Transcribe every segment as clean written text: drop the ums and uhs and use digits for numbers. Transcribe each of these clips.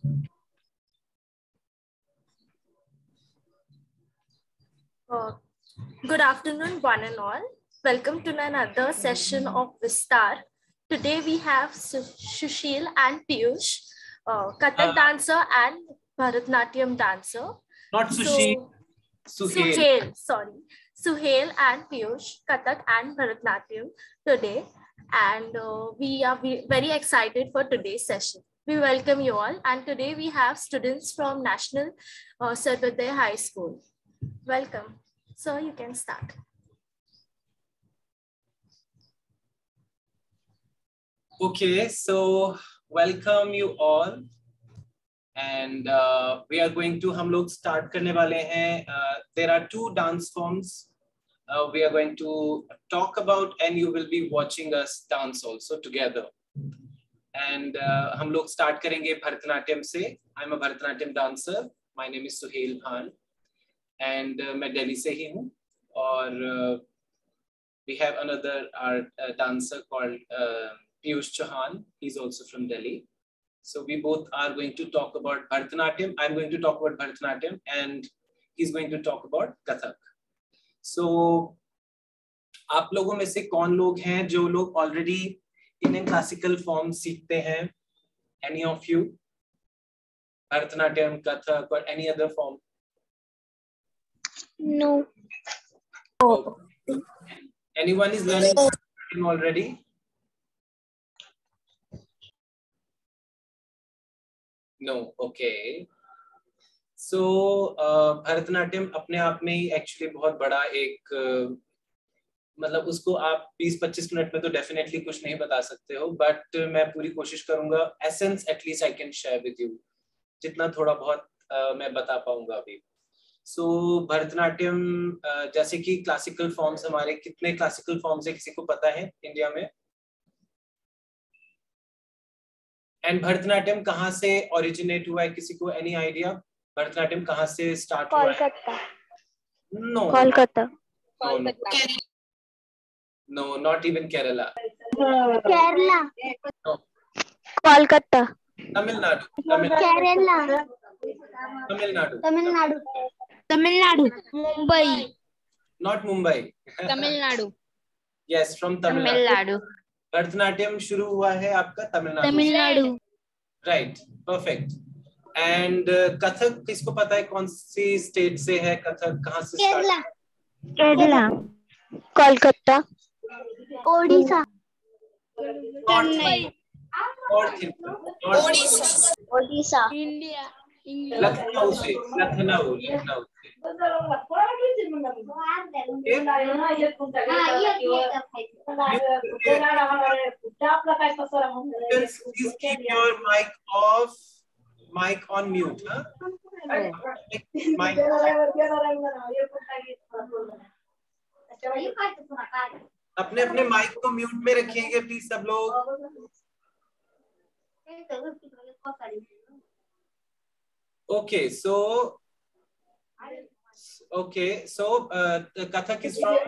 Good afternoon, one and all. Welcome to another session of Vistar. Today we have Sushil and Piyush, Kathak dancer and Bharatnatyam dancer. Not Sushil. Suhail, sorry. Suhail and Piyush, Kathak and Bharatnatyam today. And we are very excited for today's session. We welcome you all. And today we have students from National Sarvodaya High School. Welcome. So you can start. Okay, so welcome you all. And we are going to, हम लोग start करने वाले हैं. There are two dance forms we are going to talk about, and you will be watching us dance also together. And हम लोग start करेंगे भरतनाट्यम से. I'm a Bharatanatyam dancer. My name is Suhail Khan. And मैं दिल्ली से ही हूँ. और we have another dancer called Piyush Chauhan. He's also from Delhi. So we both are going to talk about Bharatanatyam. I'm going to talk about Bharatanatyam, and he's going to talk about Kathak. So आप लोगों में से कौन लोग हैं जो लोग already Indian classical form सीखते हैं? Any of you? Bharatanatyam, Kathak, or any other form? No. Oh. Anyone is learning Bharatanatyam already? No. Okay. So Bharatanatyam अपने आप में ही actually बहुत बड़ा एक मतलब उसको आप 20-25 मिनट में तो definitely कुछ नहीं बता सकते हो, but मैं पूरी कोशिश करूँगा essence at least I can share with you, जितना थोड़ा बहुत मैं बता पाऊँगा अभी. So भरतनाट्यम जैसे कि क्लासिकल फॉर्म्स हमारे कितने क्लासिकल फॉर्म्स है किसी को पता है इंडिया में? एंड भरतनाट्यम कहाँ से ओरिजिनेट हुआ है, किसी को एनी आइडिया? भरतनाट्यम कहाँ से स्टार्ट हुआ है? Kolkata. No. Kolkata. No, not even Kerala. Kerala. No. Kolkata. Tamil Nadu. Kerala. Tamil Nadu. Tamil Nadu. Mumbai. Not Mumbai. Tamil Nadu. Yes, from Tamil Nadu. Bharatanatyam शुरू हुआ है आपका Tamil Nadu. Right, perfect. And Kathak किसको पता है कौन सी स्टेट से है? कथक कहाँ से स्टार्ट? केरला. कोलकाता. ओडिशा. ओडिशा. इंडिया. लखनऊ से. Lucknow. Please keep your mic on mute, huh? Mic. अपने अपने माइक को म्यूट में रखिएगा प्लीज सब लोग. Okay, so Kathak is from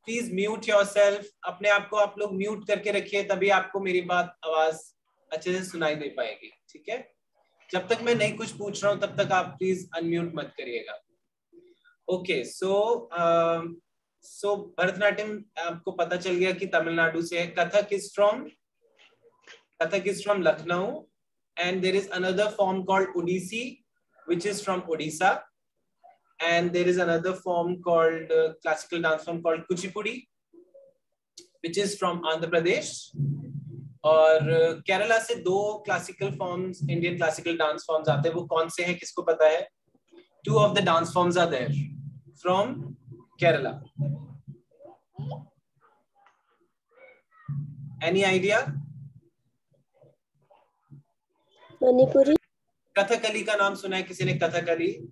please mute yourself. अपने आप को आप लोग म्यूट करके रखिए, तभी आपको मेरी बात आवाज अच्छे से सुनाई दे पाएगी. ठीक है, जब तक मैं नहीं कुछ पूछ रहा हूँ तब तक आप प्लीज अनम्यूट मत करिएगा. ओके, सो भरतनाट्यम आपको पता चल गया कि तमिलनाडु से है. Kathak is from Lucknow. And there is another form called Odissi, which is from Odisha, and there is another form called classical dance form called Kuchipudi, which is from Andhra Pradesh. और केरला से दो classical forms, Indian classical dance forms आते हैं. वो कौन से हैं किसको पता है? 2 of the dance forms are there from Kerala. Any idea? Manipuri. Kathakali का नाम सुना है किसी ने? Kathakali.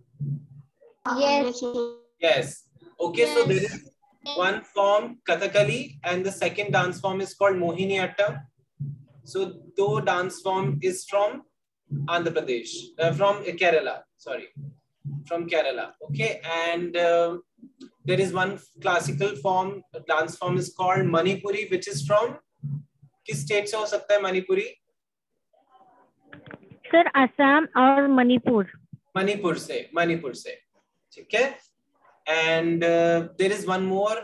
Yes. Okay, so there is one form Kathakali and the second dance form is called Mohiniyattam. So the dance form is from Andhra Pradesh, from Kerala. Sorry, from Kerala. Okay, and there is one classical form, dance form is called Manipuri, which is from किस state से हो सकता है Manipuri? Sir Assam और मणिपुर। मणिपुर से, ठीक है। And there is one more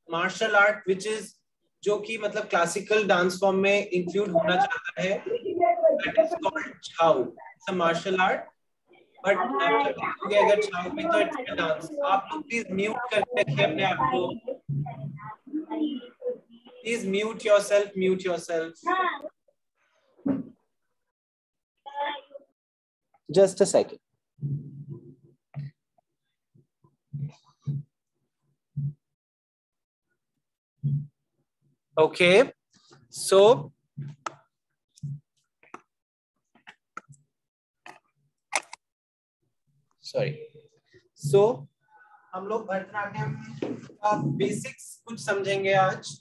martial art which is, जो कि मतलब क्लासिकल डांस फॉर्म में इंक्लूड होना चाहता है, that is called Chhau. It's a martial art, but आप जब देखोगे अगर छाऊ में तो इट्स अ डांस। आप लोग प्लीज म्यूट करके रखिए अपने आप को, please mute yourself, just a second. Okay, so हम लोग भरतनाट्यम का बेसिक्स कुछ समझेंगे आज।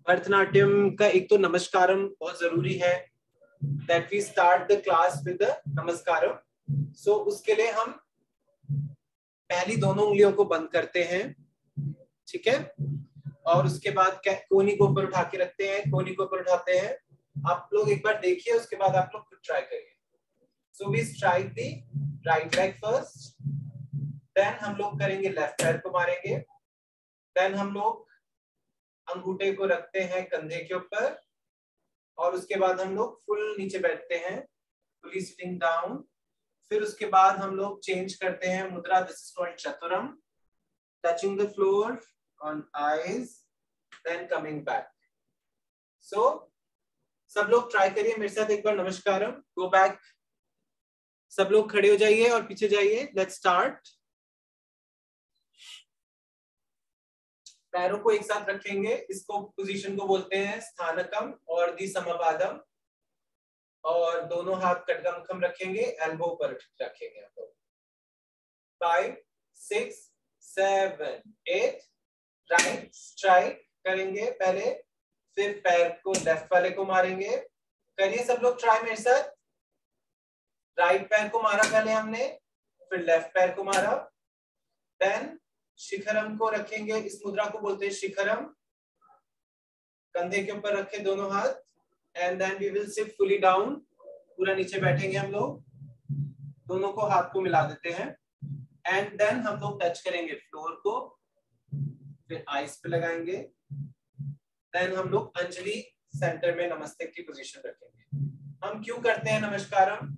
भरतनाट्यम का एक तो नमस्कारम बहुत जरूरी है, that we start the class with the नमस्कारम। So उसके लिए हम पहली दोनों उंगलियों को बंद करते हैं, ठीक है, और उसके बाद कोहनी को ऊपर उठा के रखते हैं, कोहनी को ऊपर उठाते हैं। आप लोग एक बार देखिए, उसके बाद आप लोग खुद ट्राई करिए। So we strike the right leg first, then हम लोग करेंगे लेफ्ट पैर को मारेंगे, then हम लोग अंगूठे को रखते हैं कंधे के ऊपर, और उसके बाद हम लोग फुल नीचे बैठते हैं, फुली सिटिंग डाउन। फिर उसके बाद हम लोग चेंज करते हैं मुद्रा, this is called chaturam, touching the floor on eyes, then coming back. So सब लोग ट्राई करिए मेरे साथ एक बार नमस्कारम। गो बैक, सब लोग खड़े हो जाइए और पीछे जाइए। Let's start. पैरों को एक साथ रखेंगे, इसको पोजीशन को बोलते हैं स्थानकम और दी समपादम, और दोनों हाथ कटगमखम रखेंगे, एल्बो पर रखेंगे हम लोग। 5 6 7 8 राइट स्ट्राइक करेंगे पहले, फिर पैर को लेफ्ट वाले को मारेंगे। करिए सब लोग ट्राई मेरे साथ। राइट पैर को मारा पहले हमने, फिर लेफ्ट पैर को मारा, देन शिखरम को रखेंगे, इस मुद्रा को बोलते हैं शिखरम। कंधे के ऊपर रखे दोनों हाथ, and then we will sit fully down, पूरा नीचे बैठेंगे हम लोग, दोनों को हाथ को मिला देते हैं, एंड देन हम लोग टच करेंगे फ्लोर को, फिर आईज पे लगाएंगे, देन हम लोग अंजलि सेंटर में नमस्ते की पोजीशन रखेंगे। हम क्यों करते हैं नमस्कारम?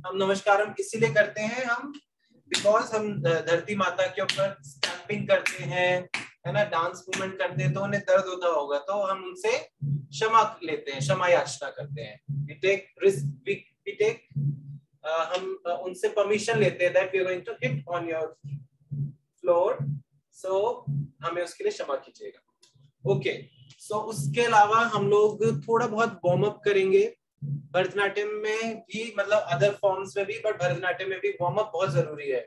हम नमस्कारम इसीलिए करते हैं हम, बिकॉज हम धरती माता के ऊपर स्टैंपिंग करते हैं, है ना, डांस मूवमेंट करते हैं, तो उन्हें दर्द होता होगा, तो हम उनसे क्षमा लेते हैं, क्षमा याचना करते हैं। we take हम उनसे परमिशन लेते हैं that we are going to hit on your floor, so हमें उसके लिए क्षमा कीजिएगा। ओके, सो उसके अलावा हम लोग थोड़ा बहुत वार्म अप करेंगे। भरतनाट्यम में भी, मतलब अदर फॉर्म्स में भी, बट भरतनाट्यम में भी वार्म अप बहुत जरूरी है।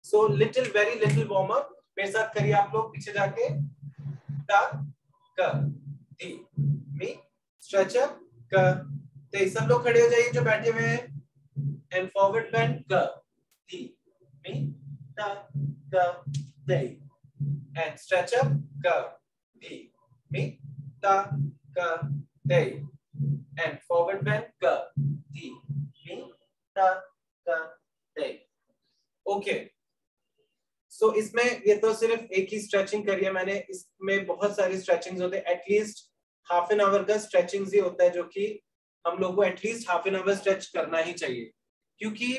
So little, very little warm up मेरे साथ करिए आप लोग, पीछे जाके ता क ती मी, स्ट्रेच अप क ते। सब लोग खड़े हो जाइए जो बैठे हुए हैं, एंड फॉरवर्ड बेंड क ती मी ता क ते, एंड स्ट्रेच अप क ती मी ता क ते, एंड फॉरवर्ड बेंड क ती मी ता क ते। ओके, सो इसमें ये तो सिर्फ एक ही स्ट्रेचिंग करी है मैंने, इसमें बहुत सारी स्ट्रेचिंग्स होते हैं। एटलीस्ट हाफ एन आवर का स्ट्रेचिंग्स ही होता है, जो कि हम लोग को at least half an hour stretch करना ही चाहिए, क्योंकि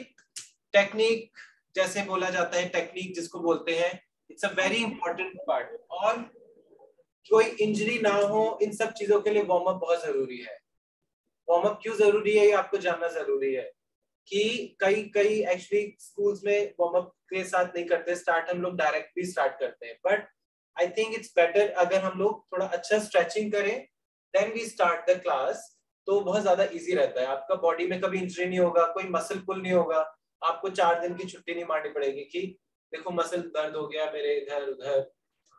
टेक्निक जैसे बोला जाता है, टेक्निक जिसको बोलते हैं, it's a very important part, और कोई इंजरी ना हो, इन सब चीजों के लिए वार्म अप बहुत जरूरी है। वार्म अप क्यों जरूरी है ये आपको जानना जरूरी है, कि कई एक्चुअली स्कूल्स में वार्म अप के साथ नहीं करते स्टार्ट, हम लोग डायरेक्टली स्टार्ट करते हैं, but I think it's better अगर हम लोग थोड़ा अच्छा स्ट्रेचिंग करें, then we start the class, तो बहुत ज्यादा इजी रहता है। आपका बॉडी में कभी इंजरी नहीं होगा, कोई मसल पुल नहीं होगा, आपको 4 दिन की छुट्टी नहीं मारनी पड़ेगी कि देखो मसल दर्द हो गया मेरे इधर उधर,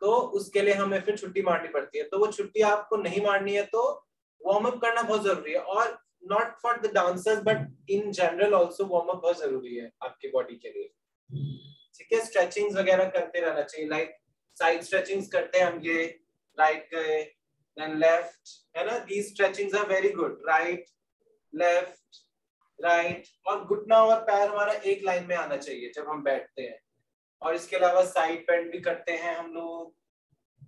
तो उसके लिए हमें फिर छुट्टी मारनी पड़ती है। तो वो छुट्टी आपको नहीं मारनी है, तो वार्म अप करना बहुत जरूरी है, और not for the dancers but in general also warm up बहुत जरूरी है आपकी बॉडी के लिए, ठीक है। स्ट्रेचिंग्स वगैरह करते रहना चाहिए, लाइक साइड स्ट्रेचिंग्स करते हैं हम, ये राइट गए देन लेफ्ट, है ना, these stretchings are very good, right left right, और घुटना और पैर हमारा एक लाइन में आना चाहिए जब हम बैठते हैं। और इसके अलावा साइड बेंड भी करते हैं हम लोग,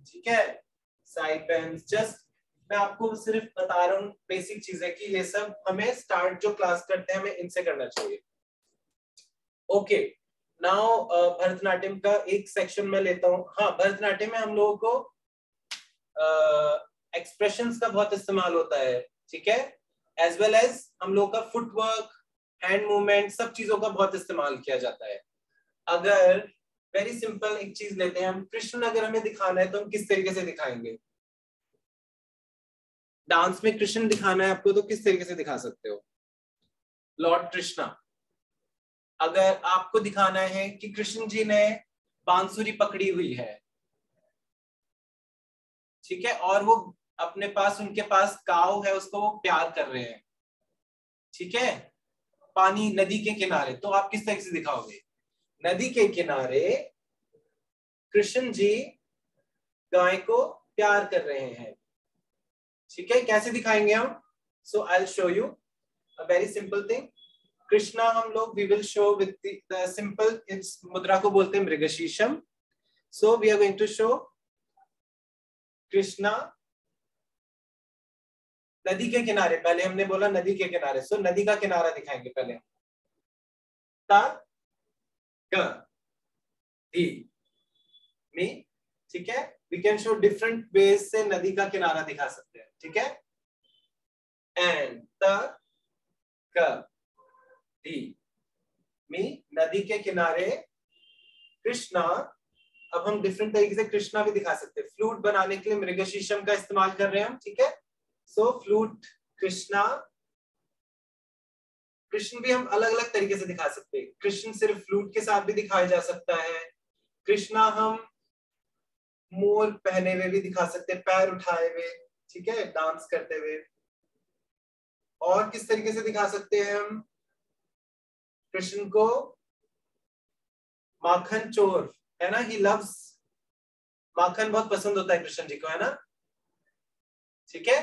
ठीक है, साइड बेंड। जस्ट मैं आपको सिर्फ बता रहा हूँ बेसिक चीजें कि ये सब हमें स्टार्ट जो क्लास करते हैं हमें इनसे करना चाहिए। ओके, नाउ भरतनाट्यम का एक सेक्शन में लेता हूँ। हाँ, भरतनाट्यम में हम लोगों को एक्सप्रेशंस का बहुत इस्तेमाल होता है, ठीक है, एज वेल एज हम लोगों का फुटवर्क, हैंड मूवमेंट, सब चीजों का बहुत इस्तेमाल किया जाता है। अगर वेरी सिंपल एक चीज लेते हैं हम, कृष्ण अगर हमें दिखाना है तो हम किस तरीके से दिखाएंगे? डांस में कृष्ण दिखाना है आपको तो किस तरीके से दिखा सकते हो? लॉर्ड कृष्णा। अगर आपको दिखाना है कि कृष्ण जी ने बांसुरी पकड़ी हुई है, ठीक है, और वो अपने पास, उनके पास काऊ है, उसको वो प्यार कर रहे हैं, ठीक है, पानी नदी के किनारे, तो आप किस तरीके से दिखाओगे? नदी के किनारे कृष्ण जी गाय को प्यार कर रहे हैं, ठीक है, कैसे दिखाएंगे हम? So I will show you a very simple thing. Krishna हम लोग we will show with the simple, इस मुद्रा को बोलते हैं मृगशीर्षम। So we are going to show Krishna नदी के किनारे, पहले हमने बोला नदी के किनारे, सो नदी का किनारा दिखाएंगे पहले। ता ग धी मी, ठीक है, we can show different ways से नदी का किनारा दिखा सकते हैं, ठीक है। एंड ता ग धी मी, नदी के किनारे कृष्णा। अब हम डिफरेंट तरीके से कृष्णा भी दिखा सकते हैं। फ्लूट बनाने के लिए मृगशीर्षम का इस्तेमाल कर रहे हैं हम, ठीक है। सो फ्लूट कृष्णा, कृष्ण भी हम अलग अलग तरीके से दिखा सकते हैं। कृष्ण सिर्फ फ्लूट के साथ भी दिखाया जा सकता है। कृष्णा हम मोर पहने हुए भी दिखा सकते हैं, पैर उठाए हुए, ठीक है, डांस करते हुए। और किस तरीके से दिखा सकते हैं हम कृष्ण को? माखन चोर है ना, ही लव्स माखन, बहुत पसंद होता है कृष्ण जी को, है ना, ठीक है।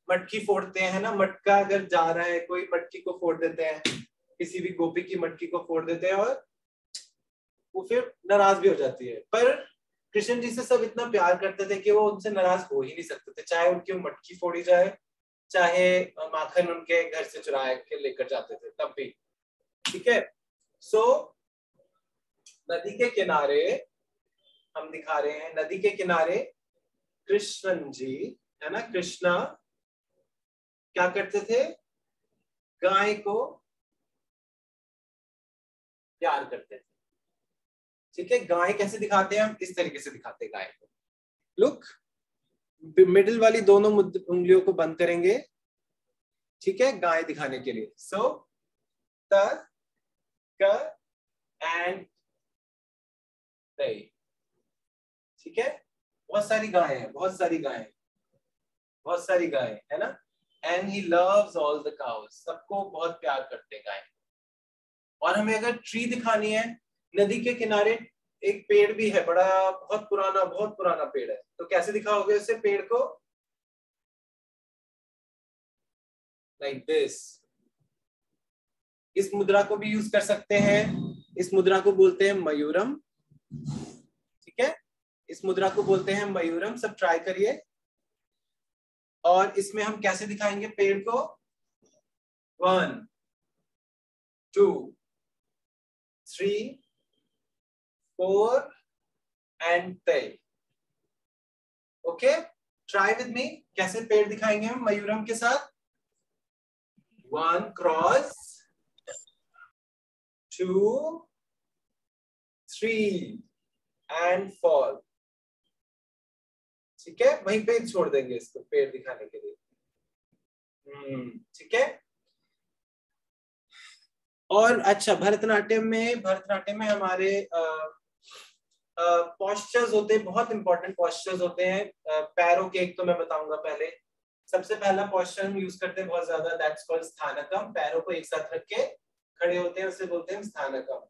मटकी फोड़ते हैं ना, मटका अगर जा रहा है कोई, मटकी को फोड़ देते हैं, किसी भी गोपी की मटकी को फोड़ देते हैं और वो फिर नाराज भी हो जाती है। पर कृष्ण जी से सब इतना प्यार करते थे कि वो उनसे नाराज हो ही नहीं सकते थे, चाहे उनकी मटकी फोड़ी जाए, चाहे माखन उनके घर से चुरा के लेकर जाते थे, तब भी, ठीक है। सो नदी के किनारे हम दिखा रहे हैं, नदी के किनारे कृष्ण जी, है ना, कृष्णा क्या करते थे? गाय को प्यार करते थे, ठीक है। गाय कैसे दिखाते हैं हम? इस तरीके से दिखाते हैं गाय को। लुक, मिडिल वाली दोनों उंगलियों को बंद करेंगे, ठीक है, गाय दिखाने के लिए। सो त क एंड तय, ठीक है। बहुत सारी गाय है, बहुत सारी गाय, बहुत सारी गाय है ना। And he loves all the cows, सबको बहुत प्यार करते हैं गाय। और हमें अगर ट्री दिखानी है, नदी के किनारे एक पेड़ भी है, बड़ा बहुत पुराना पेड़ है, तो कैसे दिखाओगे उसे पेड़ को? Like this. इस मुद्रा को भी यूज कर सकते हैं, इस मुद्रा को बोलते हैं मयूरम, ठीक है, इस मुद्रा को बोलते हैं मयूरम। सब ट्राई करिए। और इसमें हम कैसे दिखाएंगे पेड़ को? 1 2 3 4 एंड तय। ओके, ट्राई विद मी। कैसे पेड़ दिखाएंगे हम मयूरम के साथ? 1 क्रॉस, 2 3 एंड फॉल, ठीक है, वहीं पे छोड़ देंगे इसको पेड़ दिखाने के लिए, ठीक है। और अच्छा, भरतनाट्यम में हमारे पॉस्चर्स होते हैं, बहुत इंपॉर्टेंट पॉस्चर्स होते हैं। पैरों के एक तो मैं बताऊंगा पहले। सबसे पहला पॉस्चर हम यूज करते हैं बहुत ज्यादा, दैट्स कॉल्ड स्थानकम। पैरों को एक साथ रख के खड़े होते हैं, उसे बोलते हैं स्थानकम।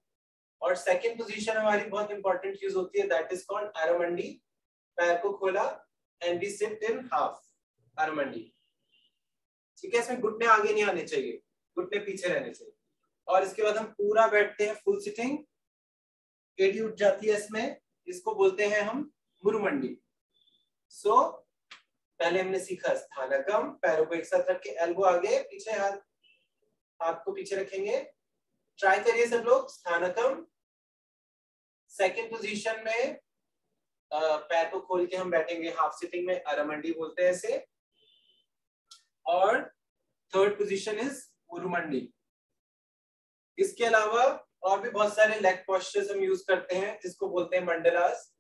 और सेकंड पोजीशन हमारी बहुत इंपॉर्टेंट यूज होती है, दैट इज कॉल्ड अरमंडी। पैर को खोला and we sit in half aramandi, ठीक है। इसमें घुटने आगे नहीं आने चाहिए, घुटने पीछे रहने चाहिए। और इसके बाद हम पूरा बैठते हैं फुल सिटिंग, एडी उठ जाती है इसमें, इसको बोलते हैं हम मुरुमंडी। सो पहले हमने सीखा स्थानकम, पैरों को एक साथ रख के, एल्बो आगे पीछे, हाथ को पीछे रखेंगे। ट्राई करिए सब लोग, स्थानकम। सेकंड पोजीशन में पैर को खोल के हम बैठेंगे हाफ सिटिंग में, अरमंडी बोलते हैं इसे। और थर्ड पोजीशन इज मुरुमंडी। इसके अलावा और भी बहुत सारे लेग पोस्चर्स हम यूज करते हैं जिसको बोलते हैं मंडलास।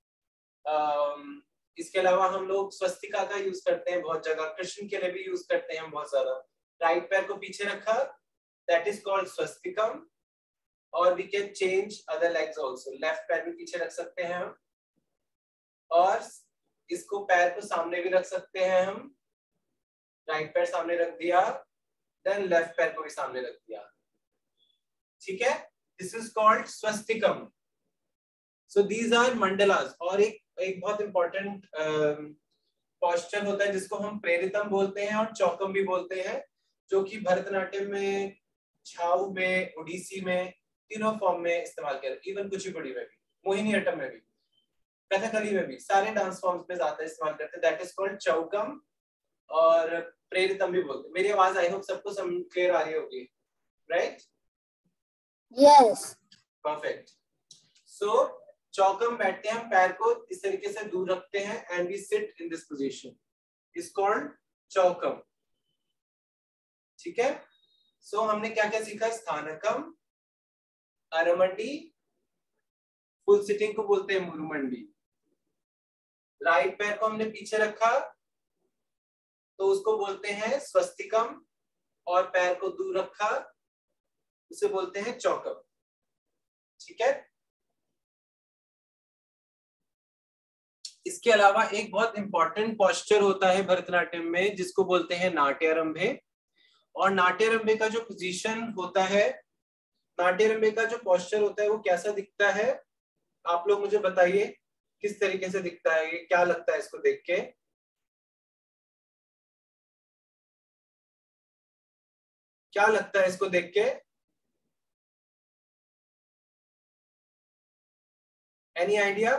इसके अलावा हम लोग स्वस्तिका का यूज करते हैं बहुत जगह, कृष्ण के लिए भी यूज करते हैं हम बहुत ज्यादा। राइट पैर को पीछे रखा, दैट इज कॉल्ड स्वस्तिकम। और we can change other legs also, left पैर भी पीछे रख सकते हैं हम, और इसको पैर को सामने भी रख सकते हैं हम। राइट पैर सामने रख दिया, देन लेफ्ट पैर को भी सामने रख दिया, ठीक है। This is called swastikam. So these are mandalas. और एक बहुत इंपॉर्टेंट पोस्चर होता है जिसको हम प्रेरितम बोलते हैं और चौकम भी बोलते हैं, जो कि भरतनाट्यम में, छाऊ में, ओडिसी में, तीनों फॉर्म में इस्तेमाल किया, इवन कुचिपुड़ी में भी, मोहिनीअट्टम में भी, कथकली में भी, सारे डांस फॉर्म्स में ज्यादा इस्तेमाल करते हैं। दैट इज कॉल्ड चौकम और प्रेरितम भी बोलते हैं। मेरी आवाज आई होप सबको क्लियर आ रही होगी, राइट? Yes, perfect. सो चौकम बैठते हैं, पैर को इस तरीके से दूर रखते हैं and we sit in this position, is called chaukam, ठीक है। सो हमने क्या क्या सीखा? स्थानकम, अरमंडी, फुल सिटिंग को बोलते हैं मुरुमंडी। राइट पैर को हमने पीछे रखा तो उसको बोलते हैं स्वस्तिकम, और पैर को दूर रखा उसे बोलते हैं चौकम, ठीक है। इसके अलावा एक बहुत इंपॉर्टेंट पोस्चर होता है भरतनाट्यम में जिसको बोलते हैं नाट्यारंभे। और नाट्यारंभे का जो पोजीशन होता है, नाट्यारंभे का जो पोस्चर होता है वो कैसा दिखता है? आप लोग मुझे बताइए किस तरीके से दिखता है, ये क्या लगता है इसको देख के? क्या लगता है इसको देख के? Any idea?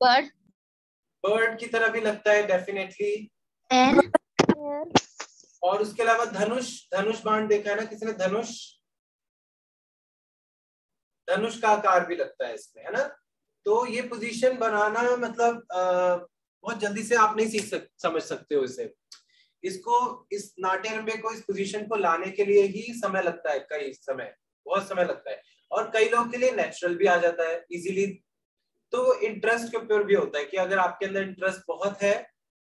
बर्ड, बर्ड की तरह भी लगता है डेफिनेटली। एंड और उसके अलावा धनुष, धनुष बाण देखा है ना किसी ने? धनुष, धनुष का आकार भी लगता है इसमें, है ना। तो ये पोजीशन बनाना मतलब बहुत जल्दी से आप नहीं समझ सकते हो इसे। इसको, इस नाट्यारंभे को, इस पोजीशन को लाने के लिए ही समय लगता है, बहुत समय लगता है। और कई लोगों के लिए नेचुरल भी आ जाता है इजीली। तो इंटरेस्ट के ऊपर भी होता है कि अगर आपके अंदर इंटरेस्ट बहुत है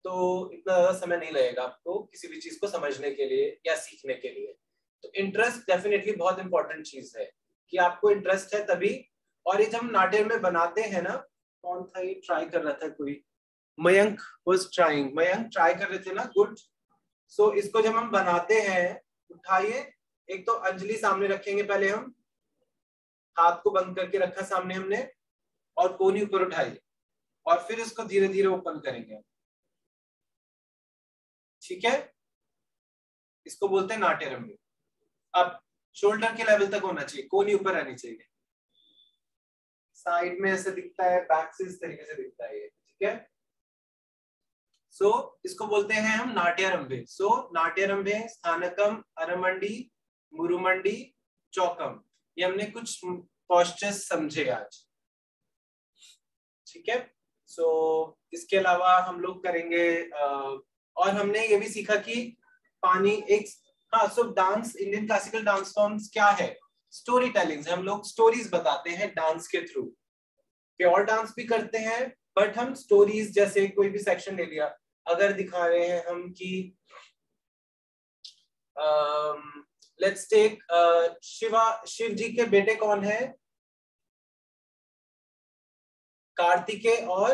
तो इतना ज्यादा समय नहीं लगेगा आपको किसी भी चीज को समझने के लिए या सीखने के लिए। तो इंटरेस्ट डेफिनेटली बहुत इंपॉर्टेंट चीज है कि आपको इंटरेस्ट है तभी। और ये जब हम नाट्यम में बनाते हैं ना, कौन था ये ट्राई कर रहा था? कोई Mayank was trying, Mayank try कर रहे थे ना, गुड। सो इसको जब हम बनाते हैं, उठाइए, एक तो अंजलि सामने रखेंगे, पहले हम हाथ को बंद करके रखा सामने हमने, और कोहनी ऊपर उठाइए, और फिर इसको धीरे धीरे ओपन करेंगे, ठीक है। इसको बोलते हैं नाट्यारंभे। अब शोल्डर के लेवल तक होना चाहिए, कोहनी ऊपर रहनी चाहिए। साइड में ऐसे दिखता है, बैक से इस तरीके से दिखता है ये, ठीक है। सो इसको बोलते हैं हम नाट्यारंभे। सो नाट्यारंभे, स्थानकम, अरमंडी, मुरुमंडी, चौकम, ये हमने कुछ पोस्चर्स समझे आज, ठीक है। सो इसके अलावा हम लोग करेंगे और हमने ये भी सीखा कि पानी एक, हाँ, सो dance, Indian classical dance forms क्या है? Story telling. हम लोग स्टोरीज बताते हैं डांस के थ्रू। प्योर डांस भी करते हैं, बट हम स्टोरीज, जैसे कोई भी सेक्शन ले लिया, अगर दिखा रहे हैं हम कि लेट्स टेक शिव जी के बेटे कौन है? कार्तिकेय और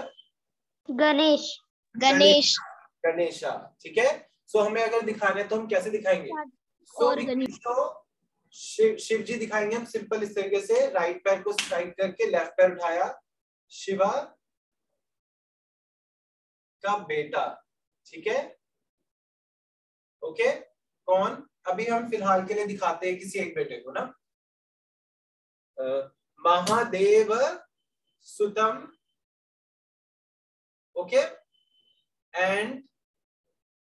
गणेश, गणेश, गणेशा, ठीक है। सो हमें अगर दिखाना है तो हम कैसे दिखाएंगे? और गणेश, शिव जी दिखाएंगे हम सिंपल इस तरीके से, राइट पैर को स्ट्राइक करके, लेफ्ट पैर उठाया, शिवा का बेटा, ठीक है। ओके, कौन? अभी हम फिलहाल के लिए दिखाते हैं किसी एक बेटे को ना। महादेव सुतम, ओके, एंड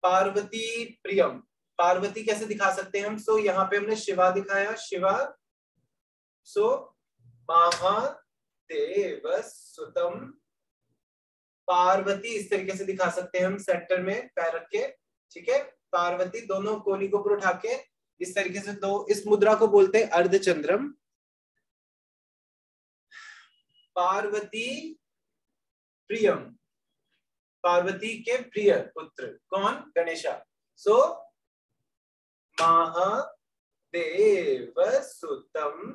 पार्वती प्रियम। पार्वती कैसे दिखा सकते हैं हम? सो यहाँ पे हमने शिवा दिखाया, शिवा। सो महादेव सुतम पार्वती, इस तरीके से दिखा सकते हैं हम, सेंटर में पैर रख के, ठीक है। पार्वती दोनों कोहनी को ऊपर उठा के इस तरीके से, दो, इस मुद्रा को बोलते हैं अर्धचंद्रम। पार्वती प्रियम, पार्वती के प्रिय पुत्र कौन? गणेशा। सो महादेव सुतम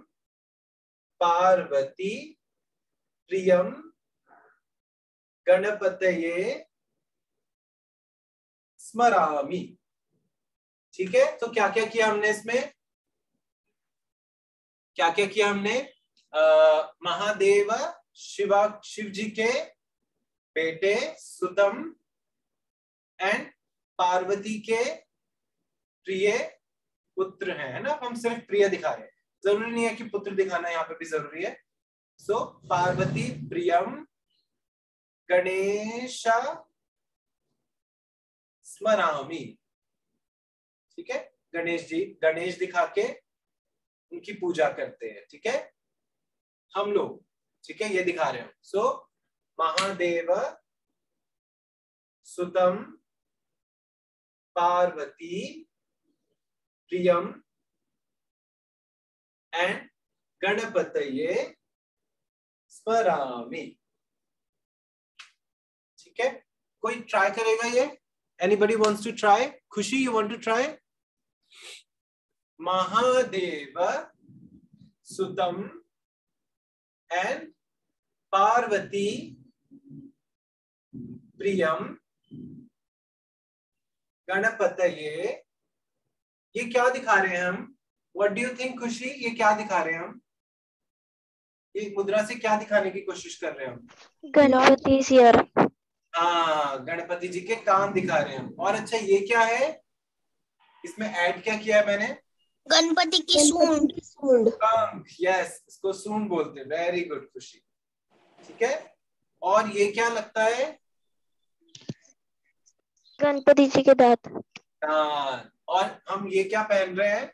पार्वती प्रियम गणपतये स्मरामि। ठीक है, तो क्या क्या किया हमने इसमें? क्या क्या किया हमने? महादेव शिव जी के बेटे सुतम एंड पार्वती के प्रिय पुत्र हैं, है ना। हम सिर्फ प्रिय दिखा रहे हैं, जरूरी नहीं है कि पुत्र दिखाना यहाँ पे भी जरूरी है। सो पार्वती प्रियम गणेशा स्मरामि, ठीक है। गणेश जी, गणेश दिखा के उनकी पूजा करते हैं, ठीक है, हम लोग, ठीक है, ये दिखा रहे हैं। सो महादेव सुतम पार्वती प्रियम एंड गणपतये स्मरामि, ठीक है। कोई ट्राई करेगा ये? Anybody wants to try? Khushi, you want to try? महादेव सुतम एंड पार्वती प्रियम गणपतये, ये क्या दिखा रहे हैं हम? व्हाट डू यू थिंक खुशी, ये क्या दिखा रहे हैं हम? ये मुद्रा से क्या दिखाने की कोशिश कर रहे हैं हम? गणपति ईयर। हाँ, गणपति जी के कान दिखा रहे हैं हम। और अच्छा, ये क्या है? इसमें ऐड क्या किया है मैंने? गणपति की सूंड। पंख, यस, इसको सूंड बोलते हैं। वेरी गुड खुशी, ठीक है। और ये क्या लगता है? गणपति जी के दांत। कान। और हम ये क्या पहन रहे हैं?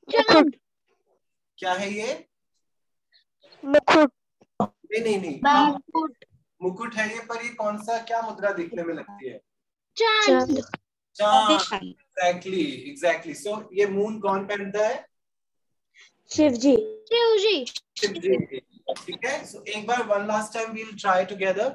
मुकुट। क्या है ये? मुकुट। नहीं नहीं नहीं, हाँ, मुकुट है ये, पर ये कौन सा, क्या मुद्रा दिखने में लगती है? चांद। चांद, एग्जैक्टली एग्जैक्टली। सो ये मून कौन पहनता है? शिव जी। शिव जी, ठीक है। सो एक बार, one last time we will try together.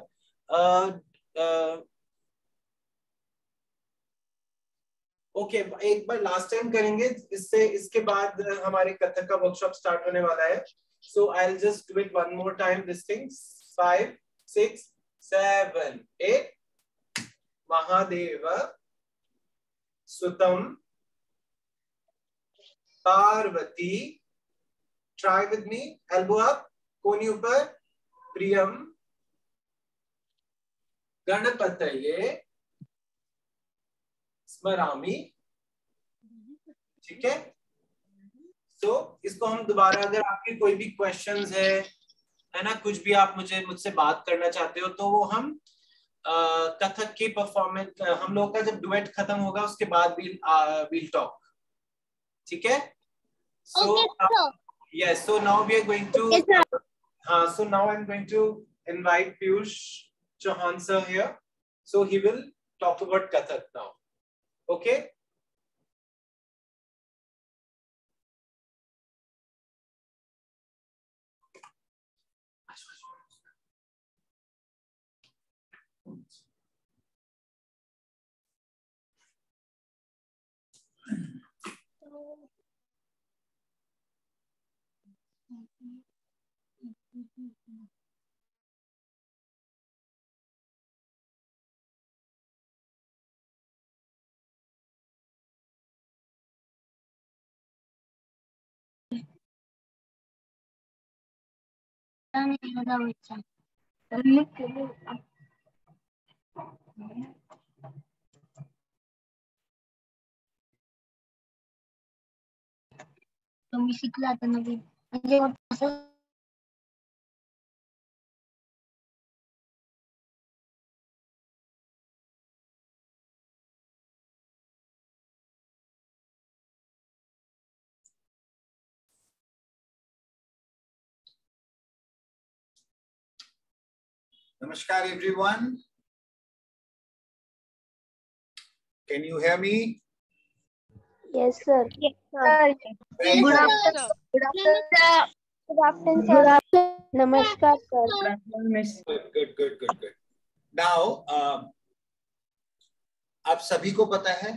Okay, एक बार लास्ट टाइम करेंगे, इससे इसके बाद हमारे कथक का वर्कशॉप स्टार्ट होने वाला है। So I will just do it one more time, this thing. 5 6 7 8 महादेव सुतम पार्वती, try with me, elbow up, कोनी ऊपर, प्रियम गणपतये स्मरामि, ठीक है। तो इसको हम दोबारा, अगर आपके कोई भी क्वेश्चंस है ना, कुछ भी आप मुझसे बात करना चाहते हो, तो वो हम कथक की परफॉर्मेंस, हम लोग का जब डुएट खत्म होगा उसके बाद we'll talk, ठीक है। So yes, so now we are going to, हाँ, so now I'm going to invite Piyush Chauhan sir here, so he will talk about Kathak now, okay. तो मी शिकला आता नवीन म्हणजे असं Namaskar everyone. Can you hear me? Yes, sir. Yes, Very Good good. afternoon. Good afternoon. Good afternoon, sir. Namaskar, sir. Good. Now, आप सभी को पता है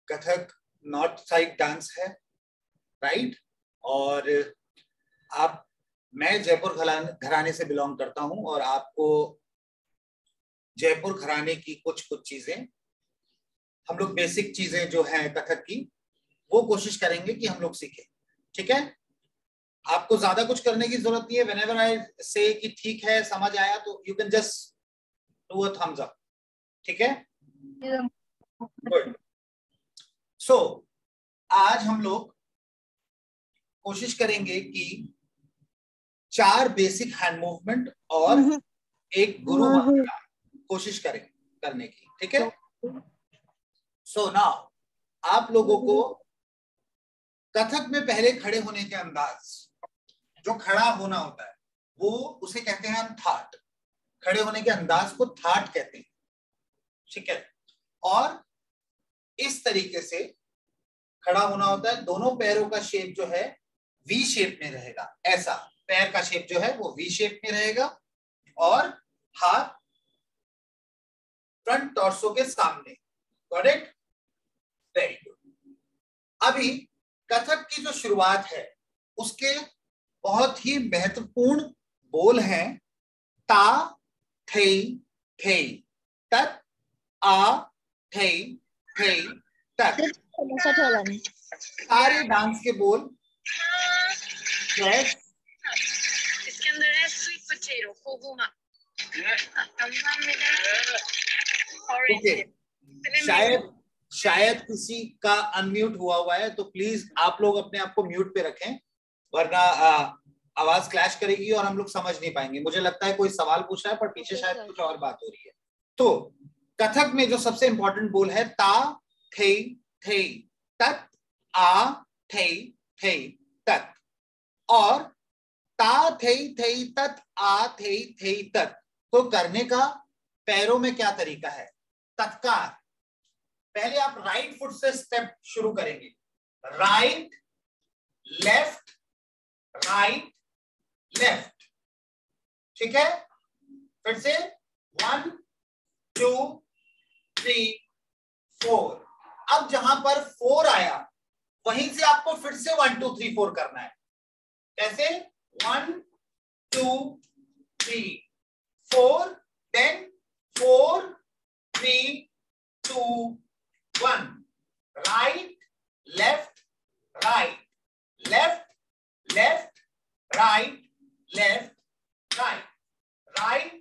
कथक नॉर्थ साइड डांस है, राइट? और मैं जयपुर घराने से बिलोंग करता हूं और आपको जयपुर घराने की कुछ चीजें, हम लोग बेसिक चीजें जो हैं कथक की, वो कोशिश करेंगे कि हम लोग सीखें, ठीक है? आपको ज्यादा कुछ करने की जरूरत नहीं है। व्हेनेवर आई से कि ठीक है, समझ आया, तो you can just do a thumbs up, ठीक है? गुड। सो आज हम लोग कोशिश करेंगे कि 4 बेसिक हैंड मूवमेंट और एक गुरु मंत्र कोशिश करें करने की, ठीक है? सो नाउ आप लोगों को कथक में पहले खड़े होने के अंदाज, जो खड़ा होना होता है वो उसे कहते हैं हम थाट। खड़े होने के अंदाज को थाट कहते हैं, ठीक है? और इस तरीके से खड़ा होना होता है। दोनों पैरों का शेप जो है वी शेप में रहेगा, ऐसा पैर का शेप जो है वो वी शेप में रहेगा और हाथ फ्रंट टॉर्सो के सामने। Got it? Very good. अभी कथक की जो शुरुआत है उसके बहुत ही महत्वपूर्ण बोल हैं ता थई थई तत, आ थई थई तत। सारे डांस के बोल इसके अंदर है स्वीट पोटैटो, कोगुमा, ओके। शायद किसी का अनम्यूट हुआ है, तो प्लीज आप लोग अपने आप को म्यूट पे रखें, वरना आवाज क्लैश करेगी और हम लोग समझ नहीं पाएंगे। मुझे लगता है कोई सवाल पूछ रहा है पर पीछे शायद कुछ और बात हो रही है। तो कथक में जो सबसे इंपॉर्टेंट बोल है ता थई थई तत, आ थई थई तत। और ता थई थई तत, आ थई थई तत को करने का पैरों में क्या तरीका है? तत्कार। पहले आप राइट फुट से स्टेप शुरू करेंगे, राइट लेफ्ट राइट लेफ्ट, ठीक है? फिर से 1 2 3 4। अब जहां पर 4 आया वहीं से आपको फिर से 1 2 3 4 करना है। कैसे? 1 2 3 4, then 4 3 2 1। Right left right left left right left right right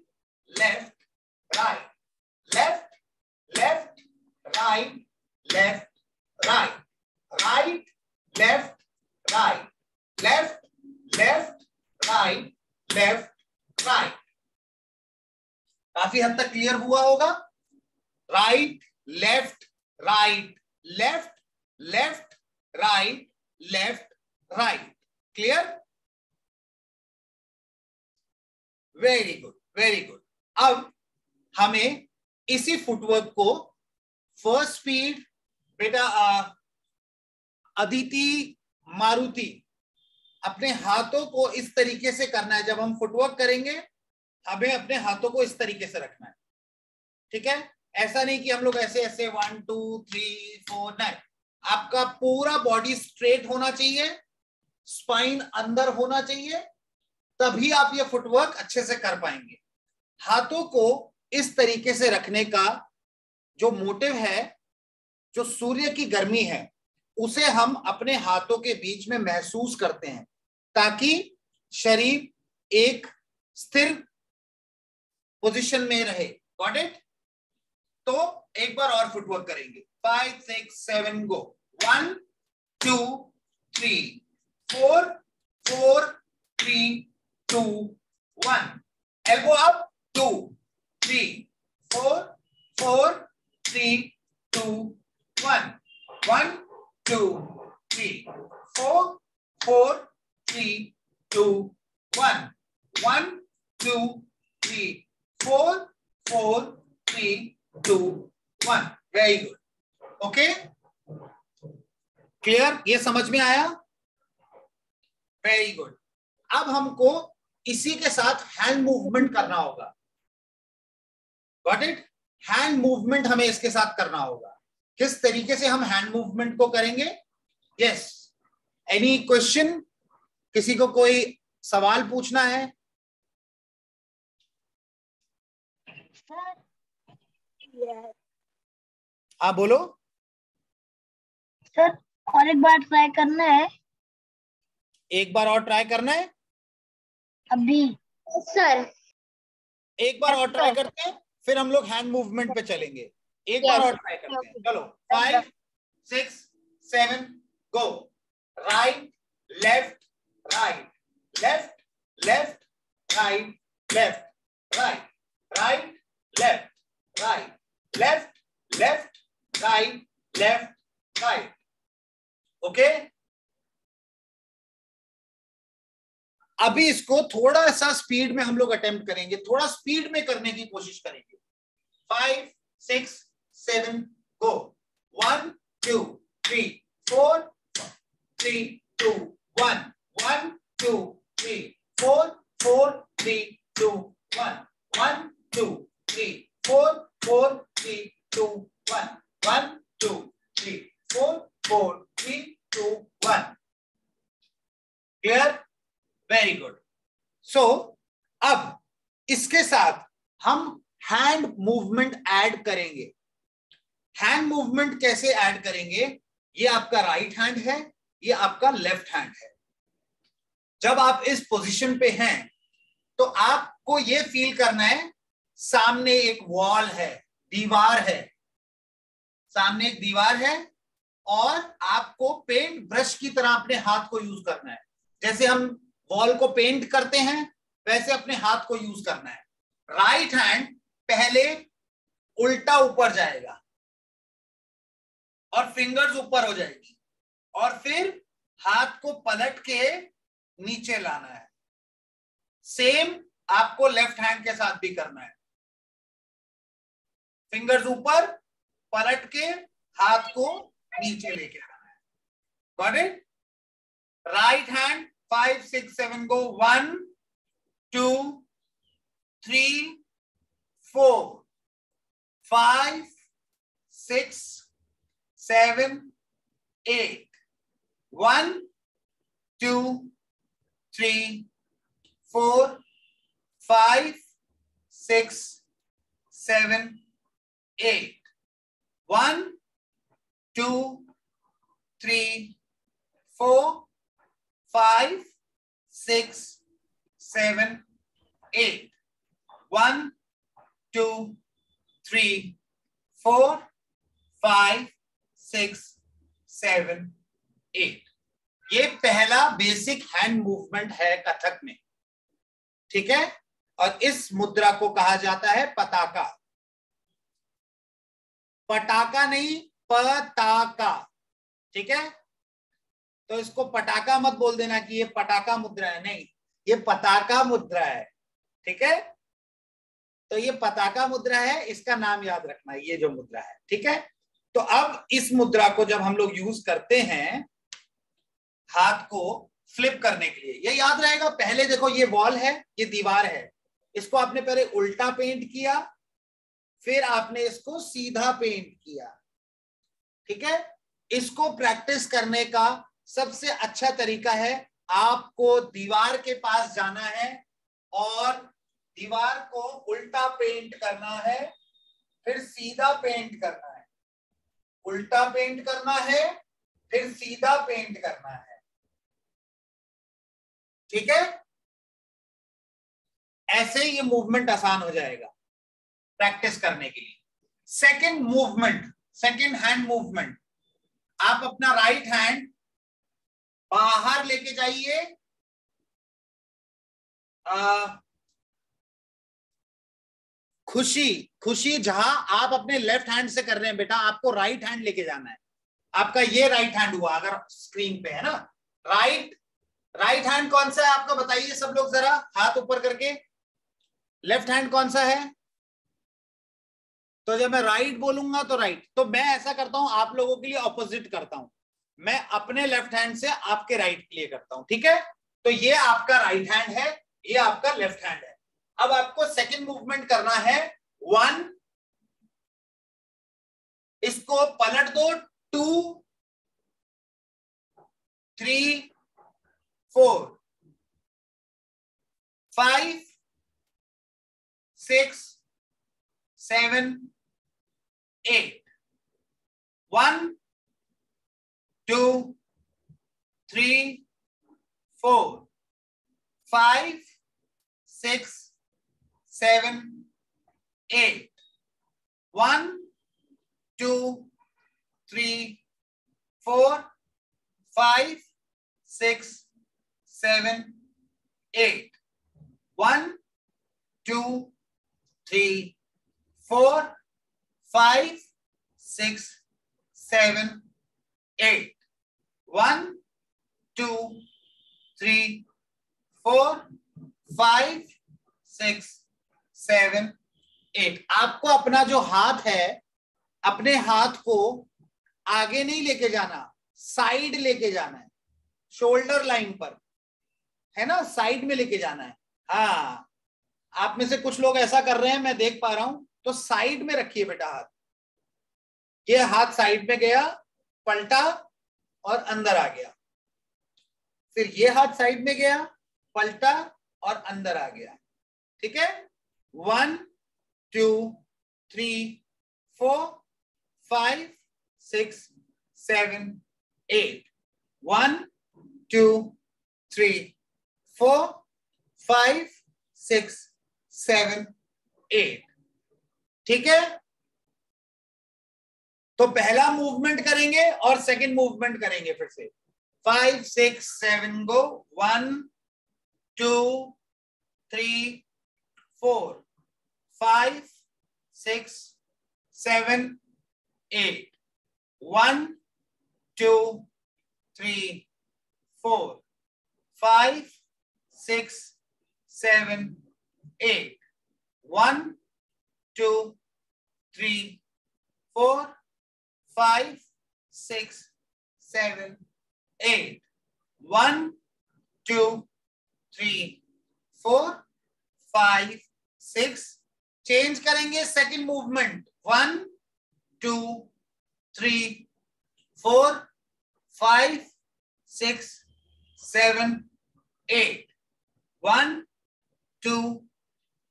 left right left left right left right right left right left left right left right. काफी हद तक क्लियर हुआ होगा? Right left right left left right left right. Clear? Very good very good. अब हमें इसी footwork को first speed, बेटा अदिति मारुति, अपने हाथों को इस तरीके से करना है। जब हम फुटवर्क करेंगे हमें अपने हाथों को इस तरीके से रखना है, ठीक है? ऐसा नहीं कि हम लोग ऐसे ऐसे 1 2 3 4 9। आपका पूरा बॉडी स्ट्रेट होना चाहिए, स्पाइन अंदर होना चाहिए, तभी आप ये फुटवर्क अच्छे से कर पाएंगे। हाथों को इस तरीके से रखने का जो मोटिव है, जो सूर्य की गर्मी है, उसे हम अपने हाथों के बीच में महसूस करते हैं ताकि शरीर एक स्थिर पोजीशन में रहे। Got it? तो एक बार और फुटवर्क करेंगे। 5 6 7 गो। 1 2 3 4 4 3 2 1. Elbow up. 2 3 4 4 3 2 1. 1 2 3 4 4 3 2 1. 1 2 3 4 4 3 2 1. Very good. Okay, clear? ये समझ में आया? Very good. अब हमको इसी के साथ हैंड मूवमेंट करना होगा. Got it? हैंड मूवमेंट हमें इसके साथ करना होगा. किस तरीके से हम हैंड मूवमेंट को करेंगे? Yes, any question? किसी को कोई सवाल पूछना है? हाँ बोलो. सर और एक बार ट्राई करना है. एक बार और ट्राई करना है. अभी सर एक बार और ट्राई करते हैं, फिर हम लोग हैंड मूवमेंट पे चलेंगे. एक बार और ट्राई करते हैं. चलो 5 6 7 go. Right left right left left right left right right left right left left right left right. Okay, अभी इसको थोड़ा सा स्पीड में हम लोग अटेम्प्ट करेंगे. थोड़ा स्पीड में करने की कोशिश करेंगे. 5 6 7 गो. 1 2 3 4 3 2 1. 1 2 3 4 4 3 2 1. 1 2 3 4 4 3 2 1. 1 2 3 4 4 3 2 1. क्लियर? Very good. सो अब इसके साथ हम हैंड मूवमेंट ऐड करेंगे. हैंड मूवमेंट कैसे ऐड करेंगे? ये आपका राइट हैंड है, ये आपका लेफ्ट हैंड है. जब आप इस पोजीशन पे हैं तो आपको ये फील करना है सामने एक वॉल है, दीवार है. सामने एक दीवार है और आपको पेंट ब्रश की तरह अपने हाथ को यूज करना है. जैसे हम वॉल को पेंट करते हैं वैसे अपने हाथ को यूज करना है. राइट हैंड पहले उल्टा ऊपर जाएगा और फिंगर्स ऊपर हो जाएगी और फिर हाथ को पलट के नीचे लाना है. सेम आपको लेफ्ट हैंड के साथ भी करना है. फिंगर्स ऊपर, पलट के हाथ को नीचे लेके आना है. Got it? Right hand 5 6 7 go. 1 2 3 4 5 6 7 8. 1 2 3 4 5 6 7 8. 1 2 3 4 5 6 7 8. 1 2 3 4 5 6 7 8. ये पहला बेसिक हैंड मूवमेंट है कथक में. ठीक है? और इस मुद्रा को कहा जाता है पताका. पटाका नहीं, पताका. ठीक है? तो इसको पटाका मत बोल देना कि ये पटाका मुद्रा है. नहीं, ये पताका मुद्रा है. ठीक है? तो ये पताका मुद्रा है, इसका नाम याद रखना, ये जो मुद्रा है. ठीक है? तो अब इस मुद्रा को जब हम लोग यूज करते हैं हाथ को फ्लिप करने के लिए, ये याद रहेगा. पहले देखो ये वॉल है, ये दीवार है. इसको आपने पहले उल्टा पेंट किया, फिर आपने इसको सीधा पेंट किया. ठीक है? इसको प्रैक्टिस करने का सबसे अच्छा तरीका है, आपको दीवार के पास जाना है और दीवार को उल्टा पेंट करना है, फिर सीधा पेंट करना है. उल्टा पेंट करना है, फिर सीधा पेंट करना है. ठीक है? ऐसे ही ये मूवमेंट आसान हो जाएगा प्रैक्टिस करने के लिए. Second movement, second hand movement, आप अपना राइट हैंड बाहर लेके जाइए। खुशी, खुशी जहां आप अपने लेफ्ट हैंड से कर रहे हैं बेटा, आपको राइट हैंड लेके जाना है। आपका ये राइट हैंड हुआ अगर स्क्रीन पे है ना, राइट हैंड कौन सा है आपका बताइए सब लोग जरा हाथ ऊपर करके। लेफ्ट हैंड कौन सा है? तो जब मैं राइट बोलूंगा तो राइट, तो मैं ऐसा करता हूं आप लोगों के लिए ऑपोजिट करता हूं, मैं अपने लेफ्ट हैंड से आपके राइट के लिए करता हूं, ठीक है? तो ये आपका राइट हैंड है, ये आपका लेफ्ट हैंड है। अब आपको सेकंड मूवमेंट करना है 1, इसको पलट दो 2 3 4 5 6 7 8 1 2 3 4 5 6 7 8 1 2 3 4 5 6 7 8 1 2 3 4 5 6 7 8 1 2 3 4 5 6 7 8। आपको अपना जो हाथ है, अपने हाथ को आगे नहीं लेके जाना, साइड लेके जाना है, शोल्डर लाइन पर है ना, साइड में लेके जाना है। हाँ, आप में से कुछ लोग ऐसा कर रहे हैं, मैं देख पा रहा हूं, तो साइड में रखिए बेटा हाथ। ये हाथ साइड में गया, पलटा और अंदर आ गया, फिर ये हाथ साइड में गया, पलटा और अंदर आ गया, ठीक है? 1 2 3 4 5 6 7 8 1 2 3 4 5 6 7 8, ठीक है? तो पहला मूवमेंट करेंगे और सेकंड मूवमेंट करेंगे फिर से। 5 6 7 गो। 1 2 3 4 5 6 7 8 1 2 3 4 5 6 7 8 1 2 3 4 5 6 7 8 1 2 3 4 5 6। चेंज करेंगे सेकंड मूवमेंट। 1 2 3 4 5 6 7 8 1 2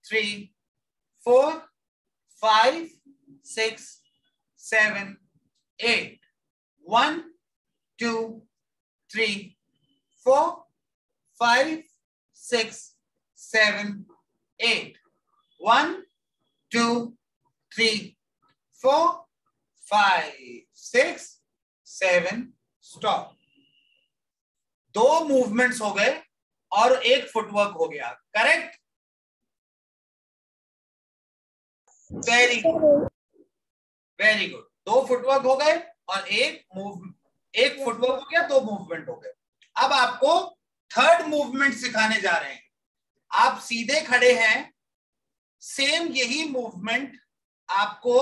3 4 5 6 7 8 1 2 3 4 5 6 7 8 1 2 3 4 5 6 7। स्टॉप। 2 मूवमेंट्स हो गए और एक फुटवर्क हो गया, correct? Very good, very good. 2 footwork हो गए और एक फुटवर्क हो गया, 2 मूवमेंट हो गए। अब आपको थर्ड मूवमेंट सिखाने जा रहे हैं। आप सीधे खड़े हैं, सेम यही मूवमेंट आपको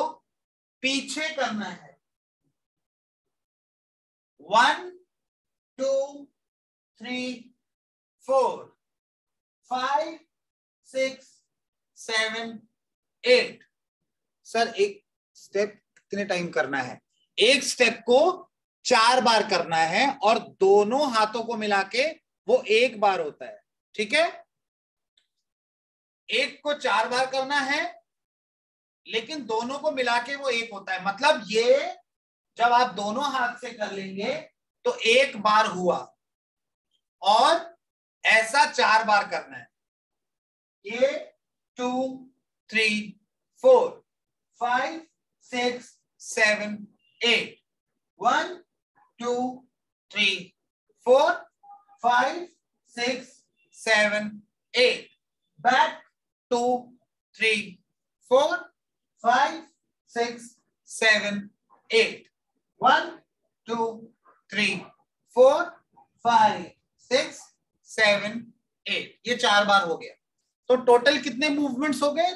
पीछे करना है। 1 2 3 4 5 6 7 8। सर एक स्टेप कितने टाइम करना है? एक स्टेप को 4 बार करना है और दोनों हाथों को मिला के वो 1 बार होता है, ठीक है? एक को 4 बार करना है, लेकिन दोनों को मिला के वो 1 होता है। मतलब ये जब आप दोनों हाथ से कर लेंगे तो 1 बार हुआ, और ऐसा 4 बार करना है। ये 2 3 4 5 6 7 8 1 2 3 4 5 6 7 8 back 2 3 4 5 6 7 8 1 2 3 4 5 6 7 8 ये 4 बार हो गया। तो टोटल कितने मूवमेंट्स हो गए?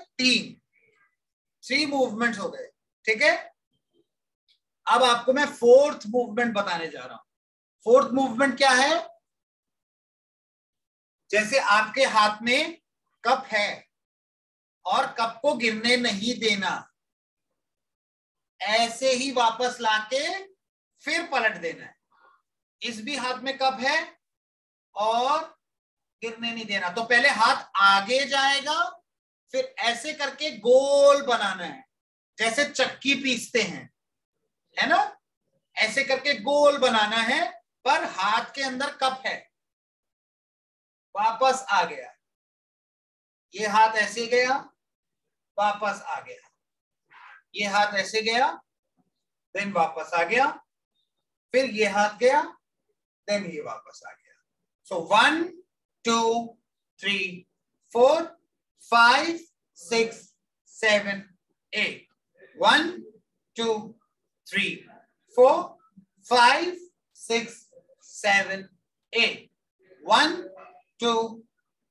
3 मूवमेंट्स हो गए। ठीक है, अब आपको मैं फोर्थ मूवमेंट बताने जा रहा हूं। फोर्थ मूवमेंट क्या है? जैसे आपके हाथ में कप है और कप को गिरने नहीं देना, ऐसे ही वापस लाके फिर पलट देना है। इस भी हाथ में कप है और गिरने नहीं देना, तो पहले हाथ आगे जाएगा, फिर ऐसे करके गोल बनाना है, जैसे चक्की पीसते हैं, है ना, ऐसे करके गोल बनाना है, पर हाथ के अंदर कप है। वापस आ गया, ये हाथ ऐसे गया, वापस आ गया, ये हाथ ऐसे गया, देन वापस आ गया, फिर ये हाथ गया, देन ये वापस आ गया। सो 1 2 3 4 5 6 7 8 1 2 3 4 5 6 7 8 1 2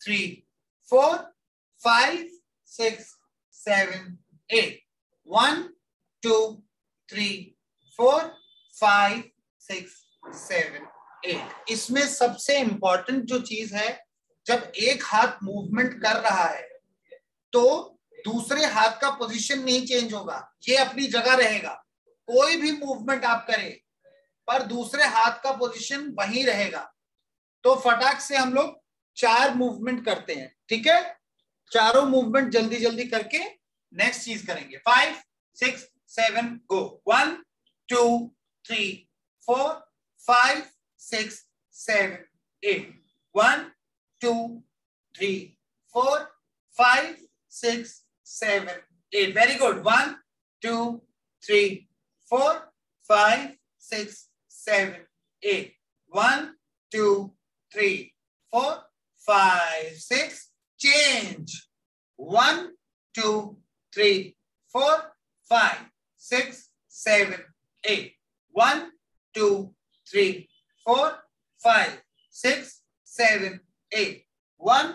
3 4 5 6 7 8 1 2 3 4 5 6 7 8। इसमें सबसे इंपॉर्टेंट जो चीज है, जब एक हाथ मूवमेंट कर रहा है तो दूसरे हाथ का पोजीशन नहीं चेंज होगा, ये अपनी जगह रहेगा। कोई भी मूवमेंट आप करें पर दूसरे हाथ का पोजीशन वही रहेगा। तो फटाक से हम लोग 4 मूवमेंट करते हैं। ठीक है, चारों मूवमेंट जल्दी जल्दी करके नेक्स्ट चीज करेंगे। 5 6 7 गो। 1 2 3 4 5 6 7 8 1 2 3 4 5 6 7 8। Very good. 1 2 3 4 5 6 7 8 1 2 3 4 5 6 change 1 2 3 4 5 6 7 8 1 2 3 4 5 6 7 8 1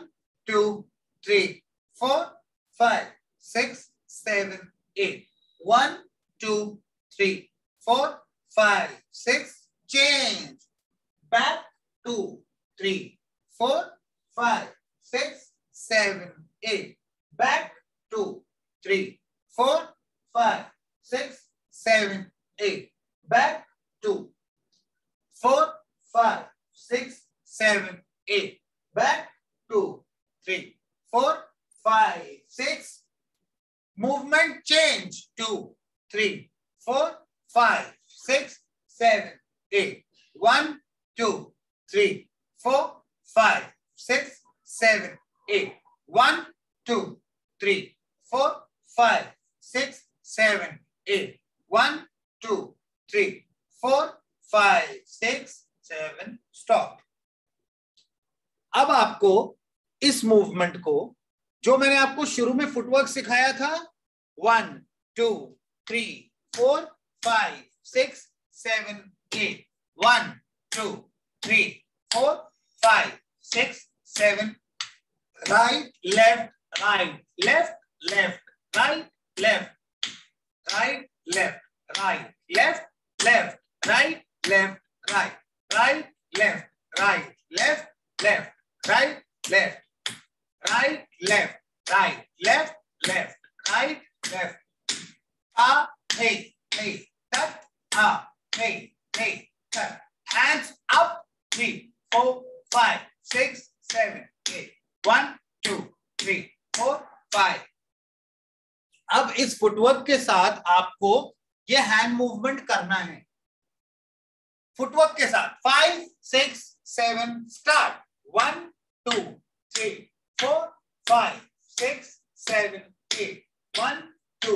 2 3 4 5 6 7 8 1 2 3 4 5 6 change back 2 3 4 5 6 7 8 back 2 3 4 5 6 7 8 back 2 4 5 6 7 8 back 2 3 4 5 6 movement change 2 3 4 5 6 7 8 1 2 3 4 5 6 7 8 1 2 3 4 5 6 7 8 1 2 3 4 5 6 7 stop. अब आपको इस मूवमेंट को, जो मैंने आपको शुरू में फुटवर्क सिखाया था, 1 2 3 4 5 6 7 8 1 2 3 4 5 6 7 right left right left left right left right left right left left right left right right left right left left right left right left right left left right left hey hey touch hey hey touch, hands up 3 4 5 6 7 8 1 2 3 4 5। अब इस footwork के साथ आपको ये hand movement करना है। Footwork के साथ 5 6 7 start. 1 2 3 4 5 6 7 8 1 2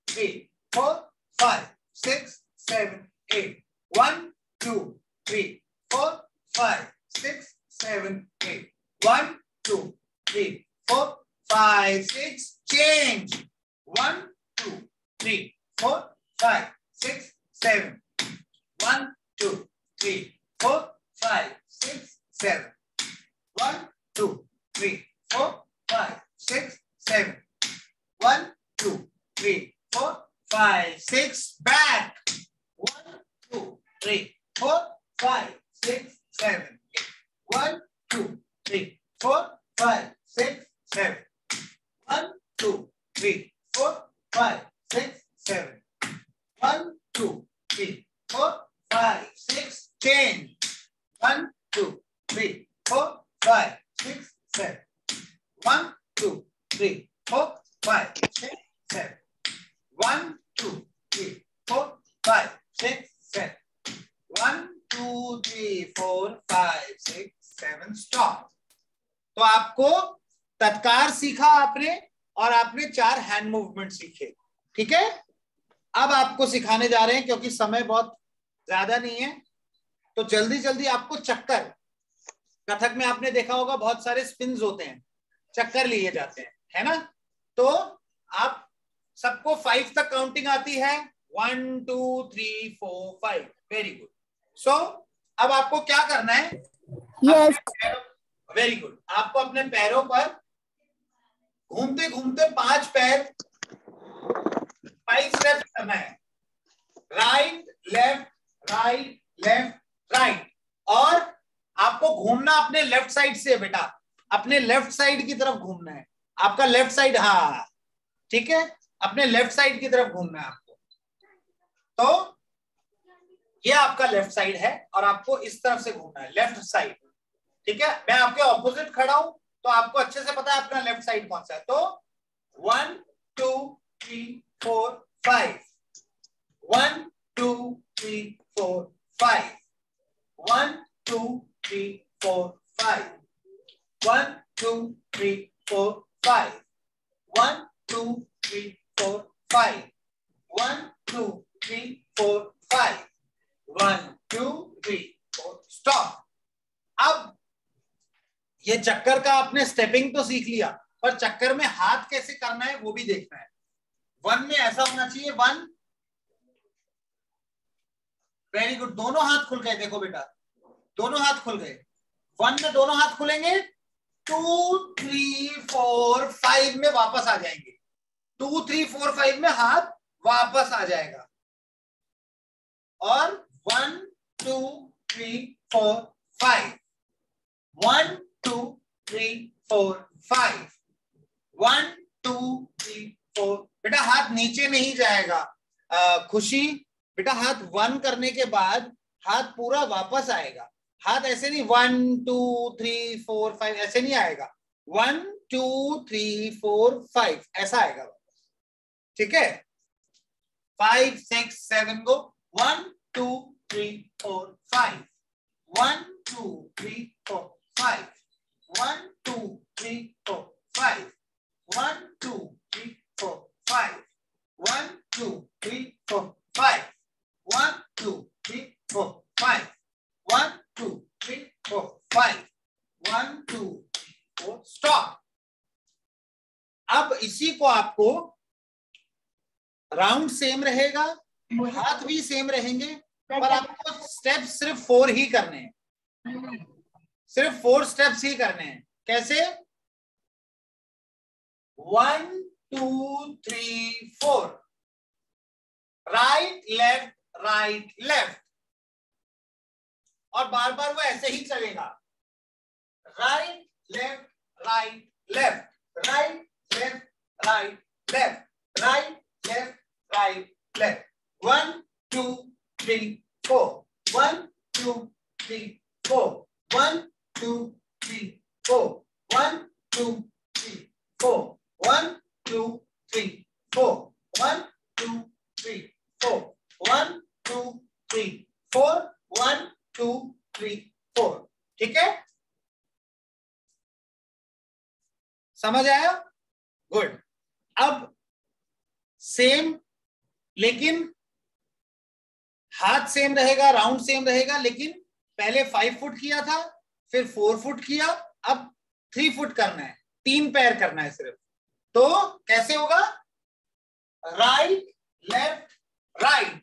3 4 5 6 7 8 1 2 3 4 5 6 7 8 1 2 3 4 5 6 change 1 2 3 4 5 6 7 1 2 3 4 5 6 7 1 2 3 4 5 6 7 1 2 3 4 5 6 back 1 2 3 4 5 6 7 1 2 3 4 5 6 7 1 2 3 4 5 6 7 1 2 3 4 5 6 change 1 2 3 4 5 6 7 1 2 3 4 5 6 7 1 2 3 4 5 6 7 1 2 3 4 5 6 7 stop। तो आपको तत्कार सीखा आपने और आपने 4 हैंड मूवमेंट सीखे, ठीक है। अब आपको सिखाने जा रहे हैं क्योंकि समय बहुत ज्यादा नहीं है, तो जल्दी जल्दी आपको चक्कर, कथक में आपने देखा होगा बहुत सारे स्पिन्स होते हैं, चक्कर लिए जाते हैं, है ना। तो आप सबको 5 तक काउंटिंग आती है, 1 2 3 4 5, वेरी गुड। सो अब आपको क्या करना है? यस। Very good. आपको अपने पैरों पर घूमते घूमते 5 पैर 5 स्टेप्स करना है, right left right left right. और आपको घूमना अपने लेफ्ट साइड से बेटा, अपने लेफ्ट साइड की तरफ घूमना है। आपका लेफ्ट साइड, हाँ ठीक है, अपने लेफ्ट साइड की तरफ घूमना है आपको। तो ये आपका लेफ्ट साइड है और आपको इस तरफ से घूमना है, लेफ्ट साइड, ठीक है। मैं आपके ऑपोजिट खड़ा हूं तो आपको अच्छे से पता है अपना लेफ्ट साइड कौन सा है। तो 1 2 3 4 5 1 2 3 4 5 1 2 3 4 5 1 2 3 4 5 1 2 3 4 5 1 2 3 4 5 1 2 3 4 स्टॉप। अब ये चक्कर का आपने स्टेपिंग तो सीख लिया, पर चक्कर में हाथ कैसे करना है वो भी देखना है। 1 में ऐसा होना चाहिए, 1, वेरी गुड, दोनों हाथ खुल गए, देखो बेटा दोनों हाथ खुल गए। 1 में दोनों हाथ खुलेंगे, 2 3 4 5 में वापस आ जाएंगे, 2 3 4 5 में हाथ वापस आ जाएगा। और 1 2 3 4 5 1 2 3 4 5 1 2 3 4। बेटा हाथ नीचे नहीं जाएगा, खुशी बेटा हाथ 1 करने के बाद हाथ पूरा वापस आएगा। हाथ ऐसे नहीं 1 2 3 4 5 ऐसे नहीं आएगा, 1 2 3 4 5 ऐसा आएगा, ठीक है। 5 6 7 गो, 1 2 3 4 5 1 2 3 4 5 1 2 3 4 5 1 2 3 4 5 1 2 3 4 5 1 2 3 4 5 1 2 3 4 5 1 2 3 4 स्टॉप। अब इसी को आपको राउंड सेम रहेगा, हाथ भी सेम रहेंगे, पर आपको स्टेप सिर्फ 4 ही करने हैं, सिर्फ 4 स्टेप्स ही करने हैं। कैसे? 1 2 3 4, राइट लेफ्ट, और बार बार वो ऐसे ही चलेगा, right left right left right left right left right left right left. 1 2 3 4 1 2 3 4 1 2 3 4 1 2 3 4 1 2 3 4 1 2 3 4 1 2 3 4 1 2 3 4, ठीक है, समझ आया? गुड। अब सेम, लेकिन हाथ सेम रहेगा, राउंड सेम रहेगा, लेकिन पहले 5 फुट किया था, फिर 4 फुट किया, अब 3 फुट करना है, 3 पैर करना है सिर्फ। तो कैसे होगा? Right left right,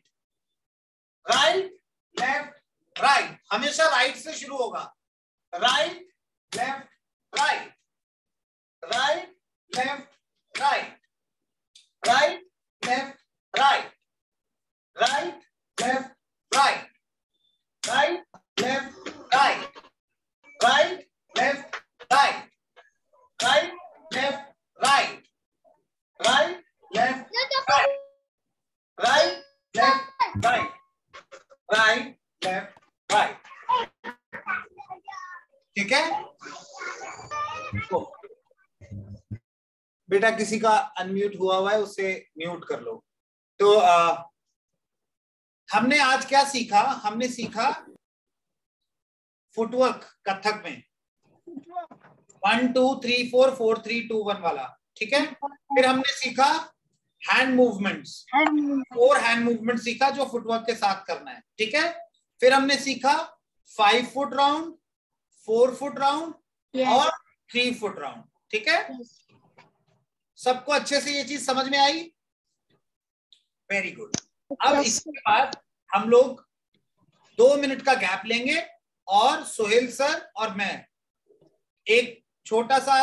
right left right, हमेशा राइट से शुरू होगा। Right left right, right left right, right left right, right left right, right left right, right left right, right left right, right left right, right left right, right left right. ठीक है? बेटा किसी का unmute हुआ है, उसे mute कर लो। तो हमने आज क्या सीखा? हमने सीखा फुटवर्क कथक में 1 2 3 4 4 3 2 1 वाला, ठीक है। फिर हमने सीखा हैंड मूवमेंट्स, 4 हैंड मूवमेंट सीखा जो फुटवर्क के साथ करना है, ठीक है। फिर हमने सीखा 5 फुट राउंड, 4 फुट राउंड और 3 फुट राउंड, ठीक है। सबको अच्छे से ये चीज समझ में आई? Very good. अब इसके बाद हम लोग 2 मिनट का गैप लेंगे और सोहेल सर और मैं एक छोटा सा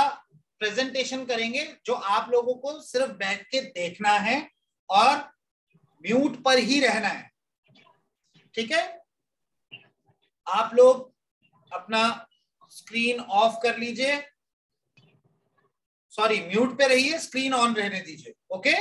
प्रेजेंटेशन करेंगे जो आप लोगों को सिर्फ बैठ के देखना है और म्यूट पर ही रहना है, ठीक है। आप लोग अपना स्क्रीन ऑफ कर लीजिए, सॉरी म्यूट पे रहिए, स्क्रीन ऑन रहने दीजिए, ओके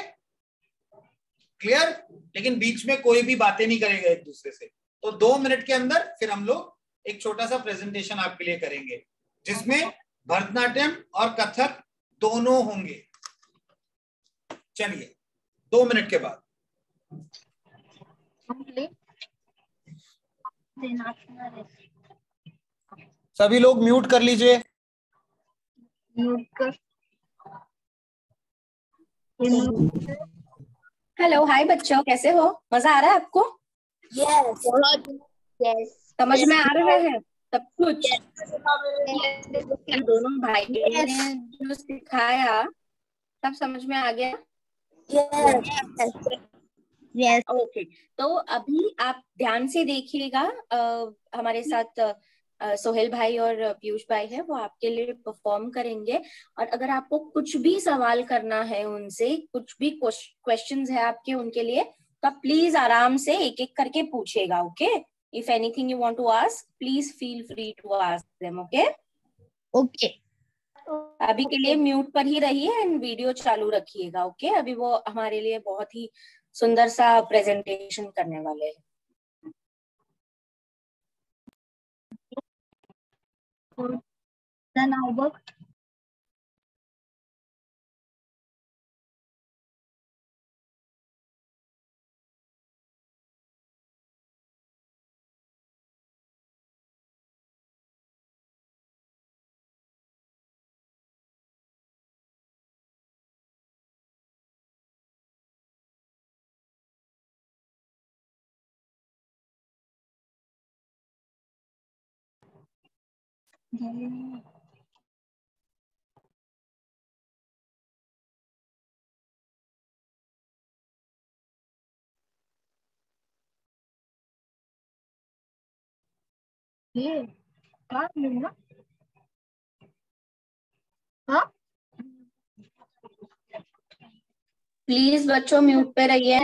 क्लियर। लेकिन बीच में कोई भी बातें नहीं करेगा एक दूसरे से। तो 2 मिनट के अंदर फिर हम लोग एक छोटा सा प्रेजेंटेशन आपके लिए करेंगे जिसमें भरतनाट्यम और कथक दोनों होंगे। चलिए 2 मिनट के बाद। सभी लोग म्यूट कर लीजिए। हेलो, हाय बच्चों, कैसे हो? मजा आ रहा है आपको? यस समझ में आ रहा है सब कुछ? दोनों भाई ने जो सिखाया सब समझ में आ गया? यस ओके, तो अभी आप ध्यान से देखिएगा। हमारे साथ सोहेल भाई और पीयूष भाई है, वो आपके लिए परफॉर्म करेंगे। और अगर आपको कुछ भी सवाल करना है उनसे, कुछ भी क्वेश्चंस है आपके उनके लिए, तो आप प्लीज आराम से एक एक करके पूछेगा, okay. If anything you want to ask, please feel free to ask them, okay. Okay अभी के लिए म्यूट पर ही रहिए एंड वीडियो चालू रखिएगा, ओके। अभी वो हमारे लिए बहुत ही सुंदर सा प्रेजेंटेशन करने वाले हैं। प्लीज बच्चों म्यूट पे रहिए।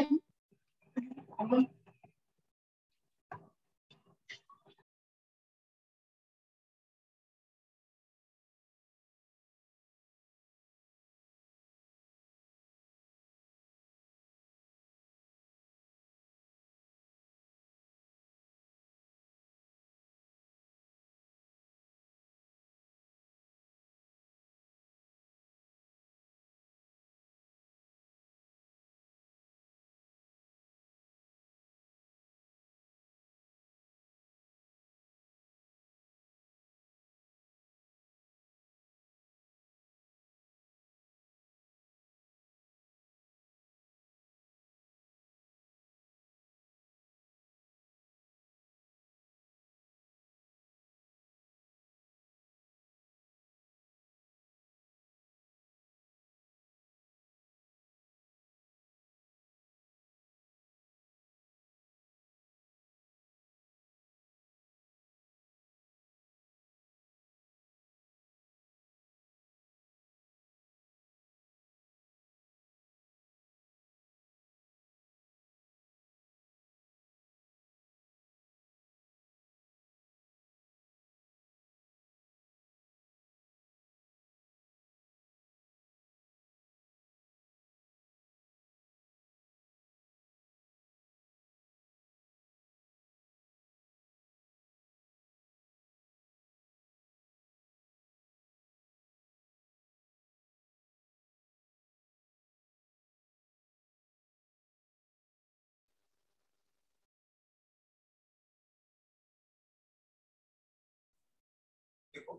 देखो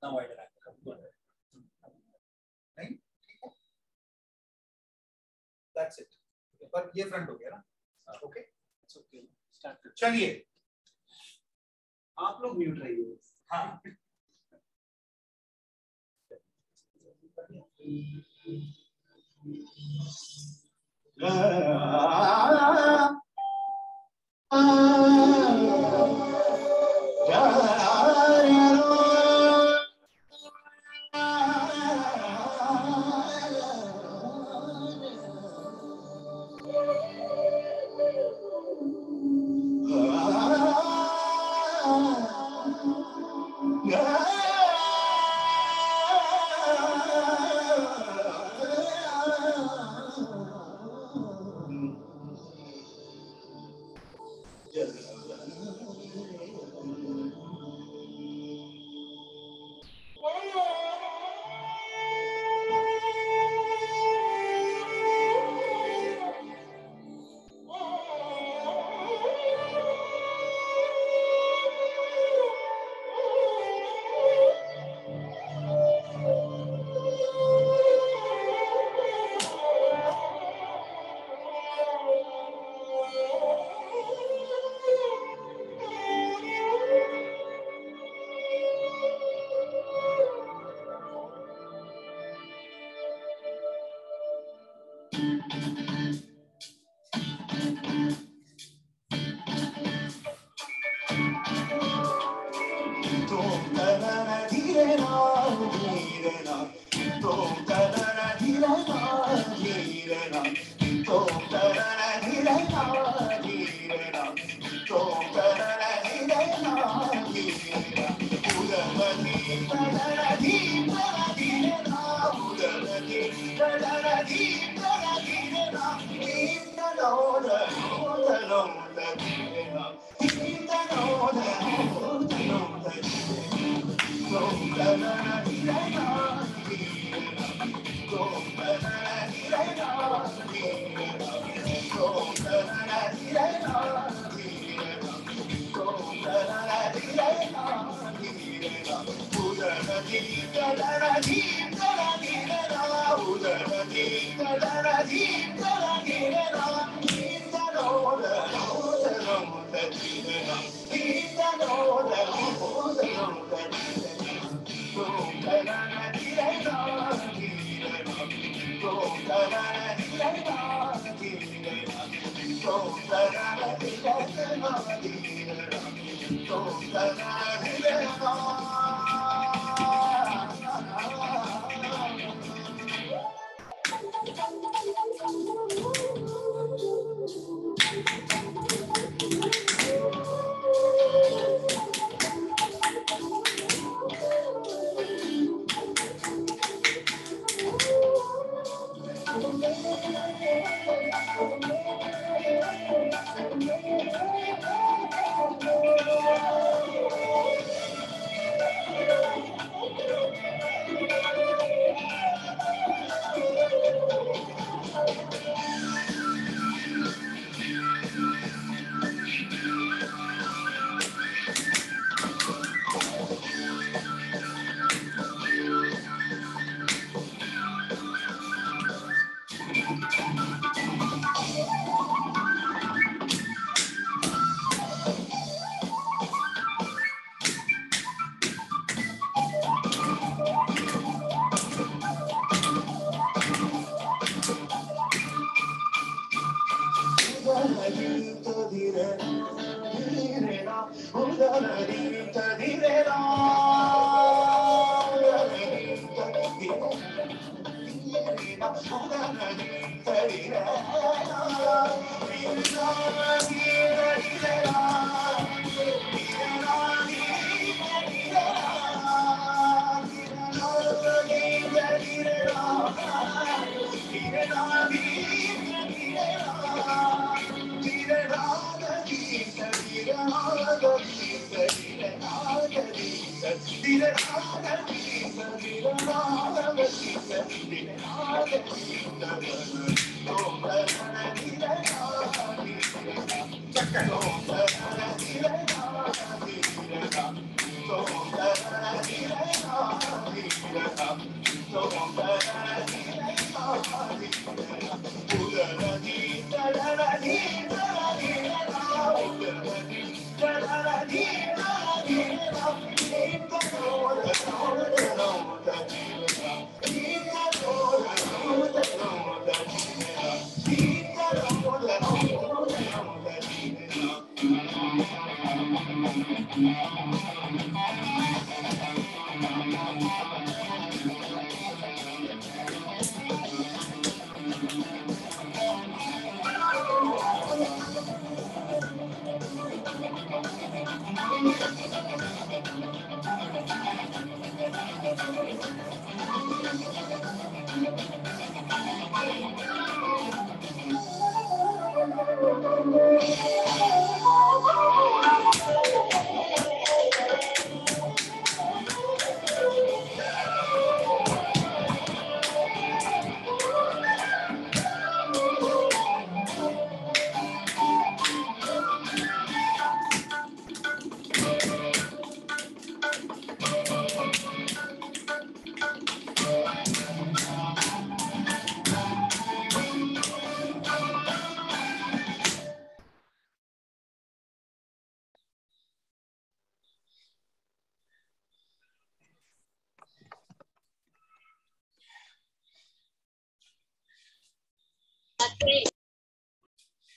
ना वाइडर नहीं, दैट्स इट। पर ये फ्रंट हो गया ना, ओके स्टार्ट। चलिए आप लोग म्यूट रहिए। हाँ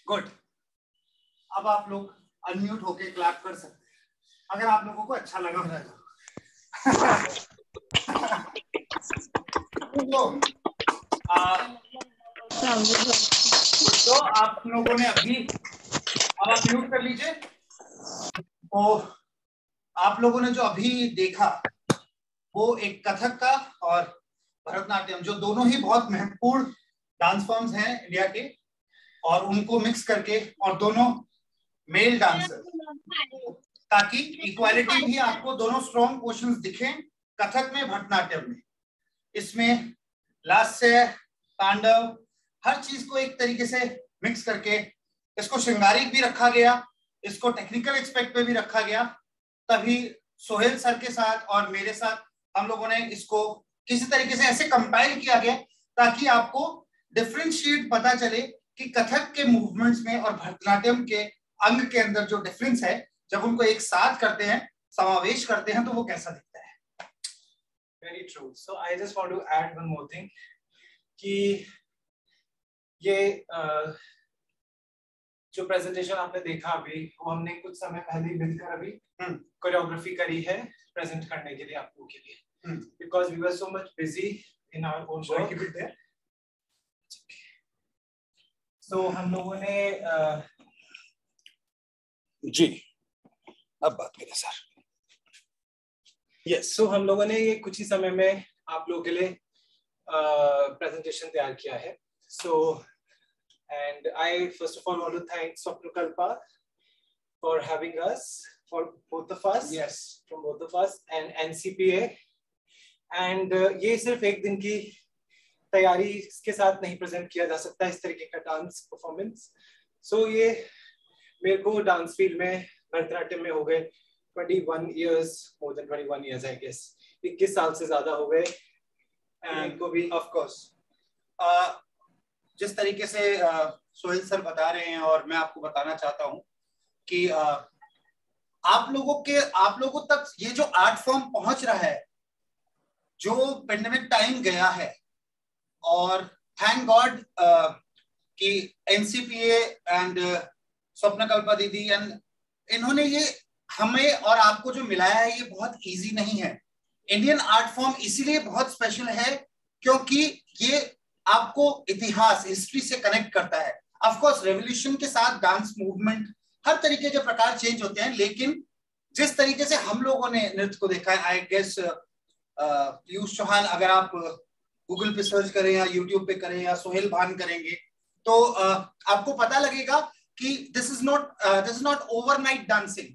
गुड। अब आप लोग अनम्यूट होके क्लैप कर सकते हैं अगर आप लोगों को अच्छा लगा रहा है तो आप लोगों ने अभी, अब आप म्यूट कर लीजिए। तो आप लोगों ने जो अभी देखा वो एक कथक का और भरतनाट्यम, जो दोनों ही बहुत महत्वपूर्ण डांस फॉर्म्स हैं इंडिया के, और उनको मिक्स करके, और दोनों मेल डांसर, ताकि इक्वालिटी भी आपको दोनों स्ट्रॉन्ग पोर्शंस दिखें कथक में, भरतनाट्यम में। इसमें लास्य, तांडव, हर चीज को एक तरीके से मिक्स करके इसको श्रृंगारिक भी रखा गया, इसको टेक्निकल एस्पेक्ट पे भी रखा गया। तभी सोहेल सर के साथ और मेरे साथ हम लोगों ने इसको किसी तरीके से ऐसे कंपाइल किया गया ताकि आपको डिफरेंशिएट पता चले कि कथक के मूवमेंट्स में और भरतनाट्यम के अंग के अंदर जो डिफरेंस है, जब उनको एक साथ करते हैं, समावेश करते हैं, तो वो कैसा दिखता है। Very true. So I just want to add one more thing कि ये जो प्रेजेंटेशन आपने देखा अभी, वो हमने कुछ समय पहले मिलकर अभी कोरियोग्राफी करी है प्रेजेंट करने के लिए आप लोगों के लिए, because we were so much busy in our own work. So हम लोगों ने जी अब बात करें सर। यस, सो हम लोगों ने ये कुछ ही समय में आप लोगों के लिए प्रेजेंटेशन तैयार किया है। सो and I first of all want to thank Swapnakalpa for having us, for both of us, yes, from both of us, and NCPA. And ये सिर्फ एक दिन की तैयारी के साथ नहीं प्रेजेंट किया जा सकता इस तरीके का डांस परफॉर्मेंस। सो ये मेरे को डांस फील्ड में, भरतनाट्यम में हो गए 21 years, more than 21 years I guess, 21 साल से ज्यादा हो गए। एंड को भी ऑफ कोर्स जिस तरीके से सोहेल सर बता रहे हैं, और मैं आपको बताना चाहता हूं कि आप लोगों तक ये जो आर्ट फॉर्म पहुंच रहा है, जो पेंडेमिक टाइम गया है, और थैंक गॉड कि एनसीपीए एंड स्वप्नकल्पा दीदी एंड इन्होंने ये हमें और आपको जो मिलाया है, ये बहुत इजी नहीं है। इंडियन आर्ट फॉर्म इसीलिए बहुत स्पेशल है क्योंकि ये आपको इतिहास, हिस्ट्री से कनेक्ट करता है। ऑफ कोर्स रेवोल्यूशन के साथ डांस मूवमेंट, हर तरीके के प्रकार चेंज होते हैं, लेकिन जिस तरीके से हम लोगों ने नृत्य को देखा है, आई गेस पीयूष चौहान, अगर आप गूगल पे सर्च करें या यूट्यूब पे करें या सोहेल भान करेंगे, तो आपको पता लगेगा कि this is not overnight dancing,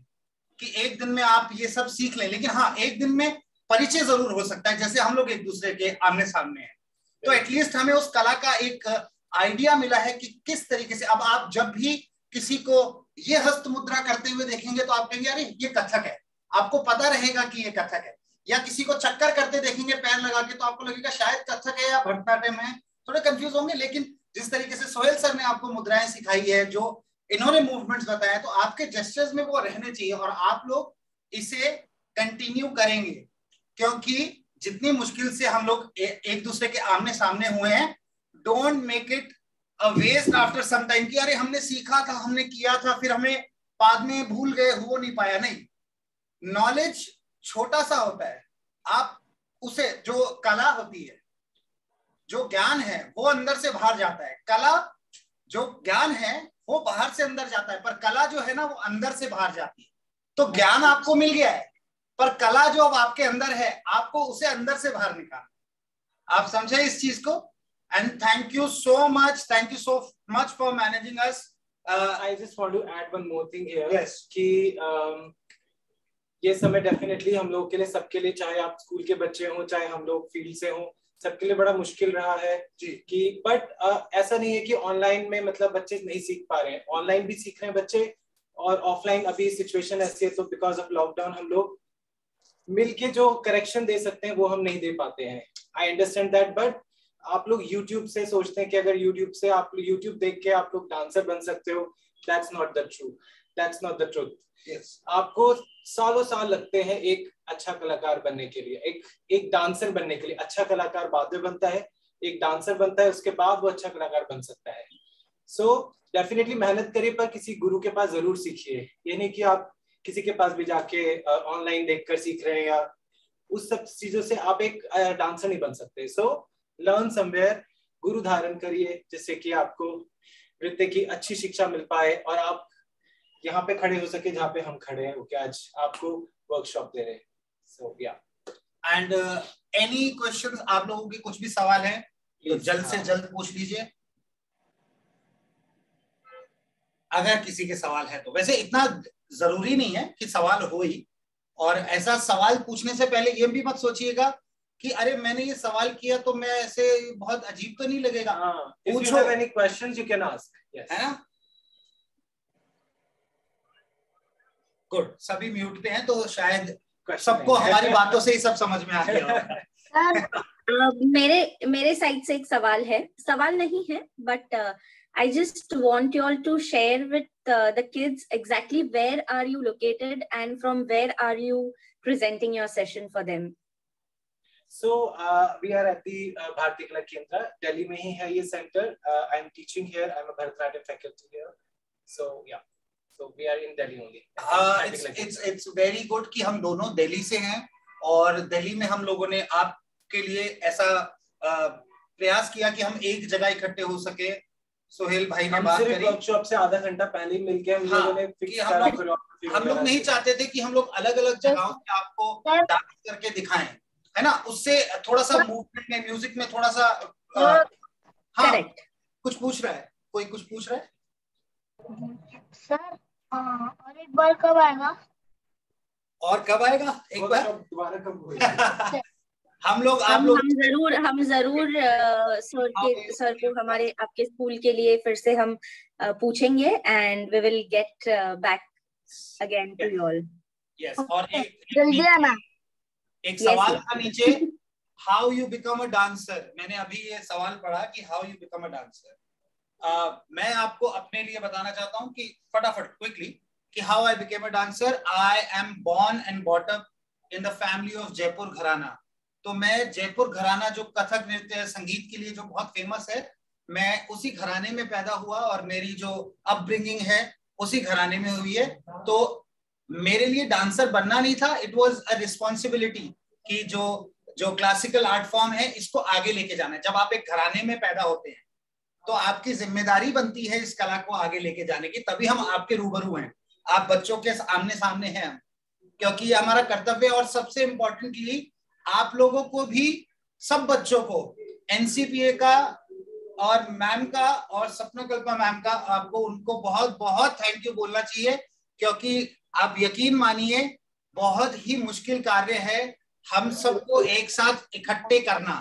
कि एक दिन में आप ये सब सीख लें। लेकिन हाँ, एक दिन में परिचय जरूर हो सकता है, जैसे हम लोग एक दूसरे के आमने सामने हैं, तो एटलीस्ट हमें उस कला का एक आइडिया मिला है कि किस तरीके से। अब आप जब भी किसी को ये हस्त मुद्रा करते हुए देखेंगे तो आप कहेंगे अरे ये कथक है, आपको पता रहेगा कि ये कथक है। या किसी को चक्कर करते देखेंगे पैर लगा के, तो आपको लगेगा शायद कथक है या भरतनाट्यम है, थोड़े कंफ्यूज होंगे। लेकिन जिस तरीके से सोहेल सर ने आपको मुद्राएं सिखाई है, जो इन्होंने मूवमेंट्स बताया, तो आपके जेस्चर्स में वो रहने चाहिए और आप लोग इसे कंटिन्यू करेंगे, क्योंकि जितनी मुश्किल से हम लोग एक दूसरे के आमने सामने हुए हैं, don't make it a waste after some time कि अरे हमने सीखा था, हमने किया था, फिर हमें बाद में भूल गए, हो नहीं पाया। नहीं, नॉलेज छोटा सा होता है, आप उसे, जो कला होती है, जो ज्ञान है, वो अंदर से बाहर जाता है। कला, जो ज्ञान है वो बाहर से अंदर जाता है, पर कला जो है ना वो अंदर से बाहर जाती है। तो ज्ञान आपको मिल गया है, पर कला जो अब आपके अंदर है, आपको उसे अंदर से बाहर निकालना। आप समझे इस चीज को? And thank you so much for managing us. I just want to add one more thing here. Yes. कि ये समय डेफिनेटली हम लोग के लिए, सबके लिए, चाहे आप स्कूल के बच्चे हों, चाहे हम लोग फील्ड से हों, सबके लिए बड़ा मुश्किल रहा है जी। कि बट ऐसा नहीं है कि ऑनलाइन में मतलब बच्चे नहीं सीख पा रहे हैं, ऑनलाइन भी सीख रहे हैं बच्चे, और ऑफलाइन अभी सिचुएशन ऐसी है तो बिकॉज ऑफ लॉकडाउन हम लोग मिलके जो करेक्शन दे सकते हैं वो हम नहीं दे पाते हैं। आई अंडरस्टैंड दैट, बट आप लोग यूट्यूब से सोचते हैं कि अगर यूट्यूब से आप यूट्यूब देख के आप लोग डांसर बन सकते हो, that's not the truth. Yes. आपको सालों साल लगते हैं एक अच्छा कलाकार बनने के लिए, एक डांसर बनने के लिए। अच्छा कलाकार बाद में बनता है, एक डांसर बनता है, उसके बाद वो अच्छा कलाकार बन सकता है। सो डेफिनेटली मेहनत करिए, पर किसी गुरु के पास जरूर सीखिए। ये नहीं कि आप किसी के पास भी जाके ऑनलाइन देखकर सीख रहे हैं, या उस सब चीजों से आप एक डांसर नहीं बन सकते। सो लर्न समवेयर, गुरु धारण करिए, जिससे कि आपको नृत्य की अच्छी शिक्षा मिल पाए और आप यहाँ पे खड़े हो सके जहाँ पे हम खड़े हैं, ओके, आज आपको वर्कशॉप दे रहे हैं। सो या एंड एनी क्वेश्चंस, आप लोगों के कुछ भी सवाल हैं तो जल्द से जल्द पूछ लीजिए, अगर किसी के सवाल है तो। वैसे इतना जरूरी नहीं है कि सवाल हो ही, और ऐसा सवाल पूछने से पहले ये भी मत सोचिएगा कि अरे मैंने ये सवाल किया तो मैं ऐसे बहुत अजीब तो नहीं लगेगा। पूछो, any questions you can ask, है ना? गुड, सभी म्यूट पे हैं तो शायद सबको हमारी बातों से ही सब समझ में आ गया होगा। मेरे साइड से एक सवाल है, सवाल नहीं है, but I just want you all to share with the kids exactly where are you located and from where are you presenting your session for them. So we are at the Bharati Kala Kendra, Delhi में ही है ये centre. I am teaching here, I am a Bharatanatyam faculty here. So yeah, so we are in Delhi only. It's very good कि हम दोनों दिल्ली से हैं, और दिल्ली में हम लोगों ने आपके लिए ऐसा प्रयास किया कि हम एक जगह इकट्ठे हो सके। सोहेल भाई ने बात करी, वर्कशॉप से आधा घंटा पहले मिलके हम लोगों ने फिक्स करा। हम लोग नहीं चाहते थे कि हम लोग अलग अलग जगहों पे आपको डांस करके दिखाएं, है ना? उससे थोड़ा सा मूवमेंट में, म्यूजिक में थोड़ा सा हाँ, कुछ पूछ रहा है कोई, कुछ पूछ रहा है सर? और एक बार कब आएगा? और कब आएगा एक बार दोबारा कब होगा? हम जरूर सर को हमारे आपके स्कूल के लिए फिर से हम पूछेंगे, and we will get back again to you all. Yes, और जल्दी आना। एक सवाल था नीचे, how you become a dancer. मैंने अभी ये सवाल पढ़ा कि how you become a dancer. मैं आपको अपने लिए बताना चाहता हूँ कि फटाफट क्विकली कि how I became a dancer. I am born and brought up in the family of Jaipur gharana. तो मैं जयपुर घराना जो कथक नृत्य संगीत के लिए जो बहुत फेमस है, मैं उसी घराने में पैदा हुआ और मेरी जो अपब्रिंगिंग है उसी घराने में हुई है। तो मेरे लिए डांसर बनना नहीं था, इट वाज अ रिस्पॉन्सिबिलिटी कि जो क्लासिकल आर्ट फॉर्म है इसको आगे लेके जाना है। जब आप एक घराने में पैदा होते हैं तो आपकी जिम्मेदारी बनती है इस कला को आगे लेके जाने की, तभी हम आपके रूबरू हैं, आप बच्चों के आमने सामने हैं हम, क्योंकि ये हमारा कर्तव्य है। और सबसे इम्पोर्टेंटली आप लोगों को भी, सब बच्चों को एनसीपीए का और मैम का और सपनाकल्पा मैम का, आपको उनको बहुत बहुत थैंक यू बोलना चाहिए, क्योंकि आप यकीन मानिए बहुत ही मुश्किल कार्य है हम सबको एक साथ इकट्ठे करना।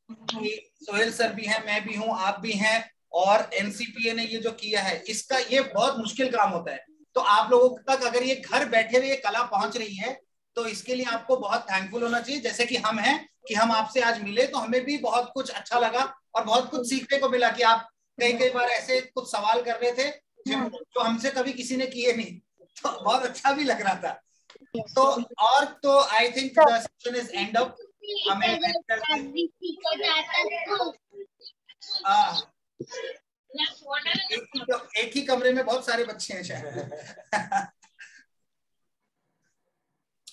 कि सोहेल सर भी हैं, मैं भी हूं, आप भी हैं, और एनसीपीए ने ये जो किया है इसका ये बहुत मुश्किल काम होता है। तो आप लोगों तक अगर ये घर बैठे हुए ये कला पहुंच रही है तो इसके लिए आपको बहुत थैंकफुल होना चाहिए, जैसे कि हम हैं कि हम आपसे आज मिले तो हमें भी बहुत कुछ अच्छा लगा और बहुत कुछ सीखने को मिला कि आप कई बार ऐसे कुछ सवाल कर रहे थे जो हमसे कभी किसी ने किए नहीं, तो बहुत अच्छा भी लग रहा था। तो I think the session is and up. हमें एक ही कमरे में बहुत सारे बच्चे हैं शायद।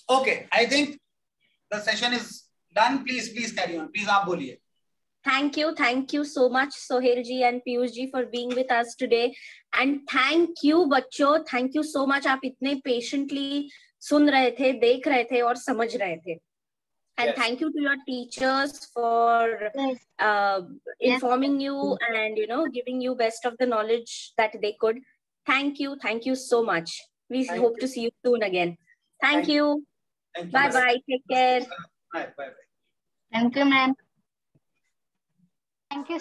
Okay, I think the session is done. Please carry on, please आप बोलिए। Thank you so much Sohail ji and Piyush ji for being with us today, and thank you बच्चों, thank you so much। आप इतने patiently सुन रहे थे, देख रहे थे और समझ रहे थे, and Yes. thank you to your teachers for informing you and giving you best of the knowledge that they could. Thank you so much. We hope to see you soon again. Thank you. Bye bye, take care. Bye. Thank you, ma'am. Thank you.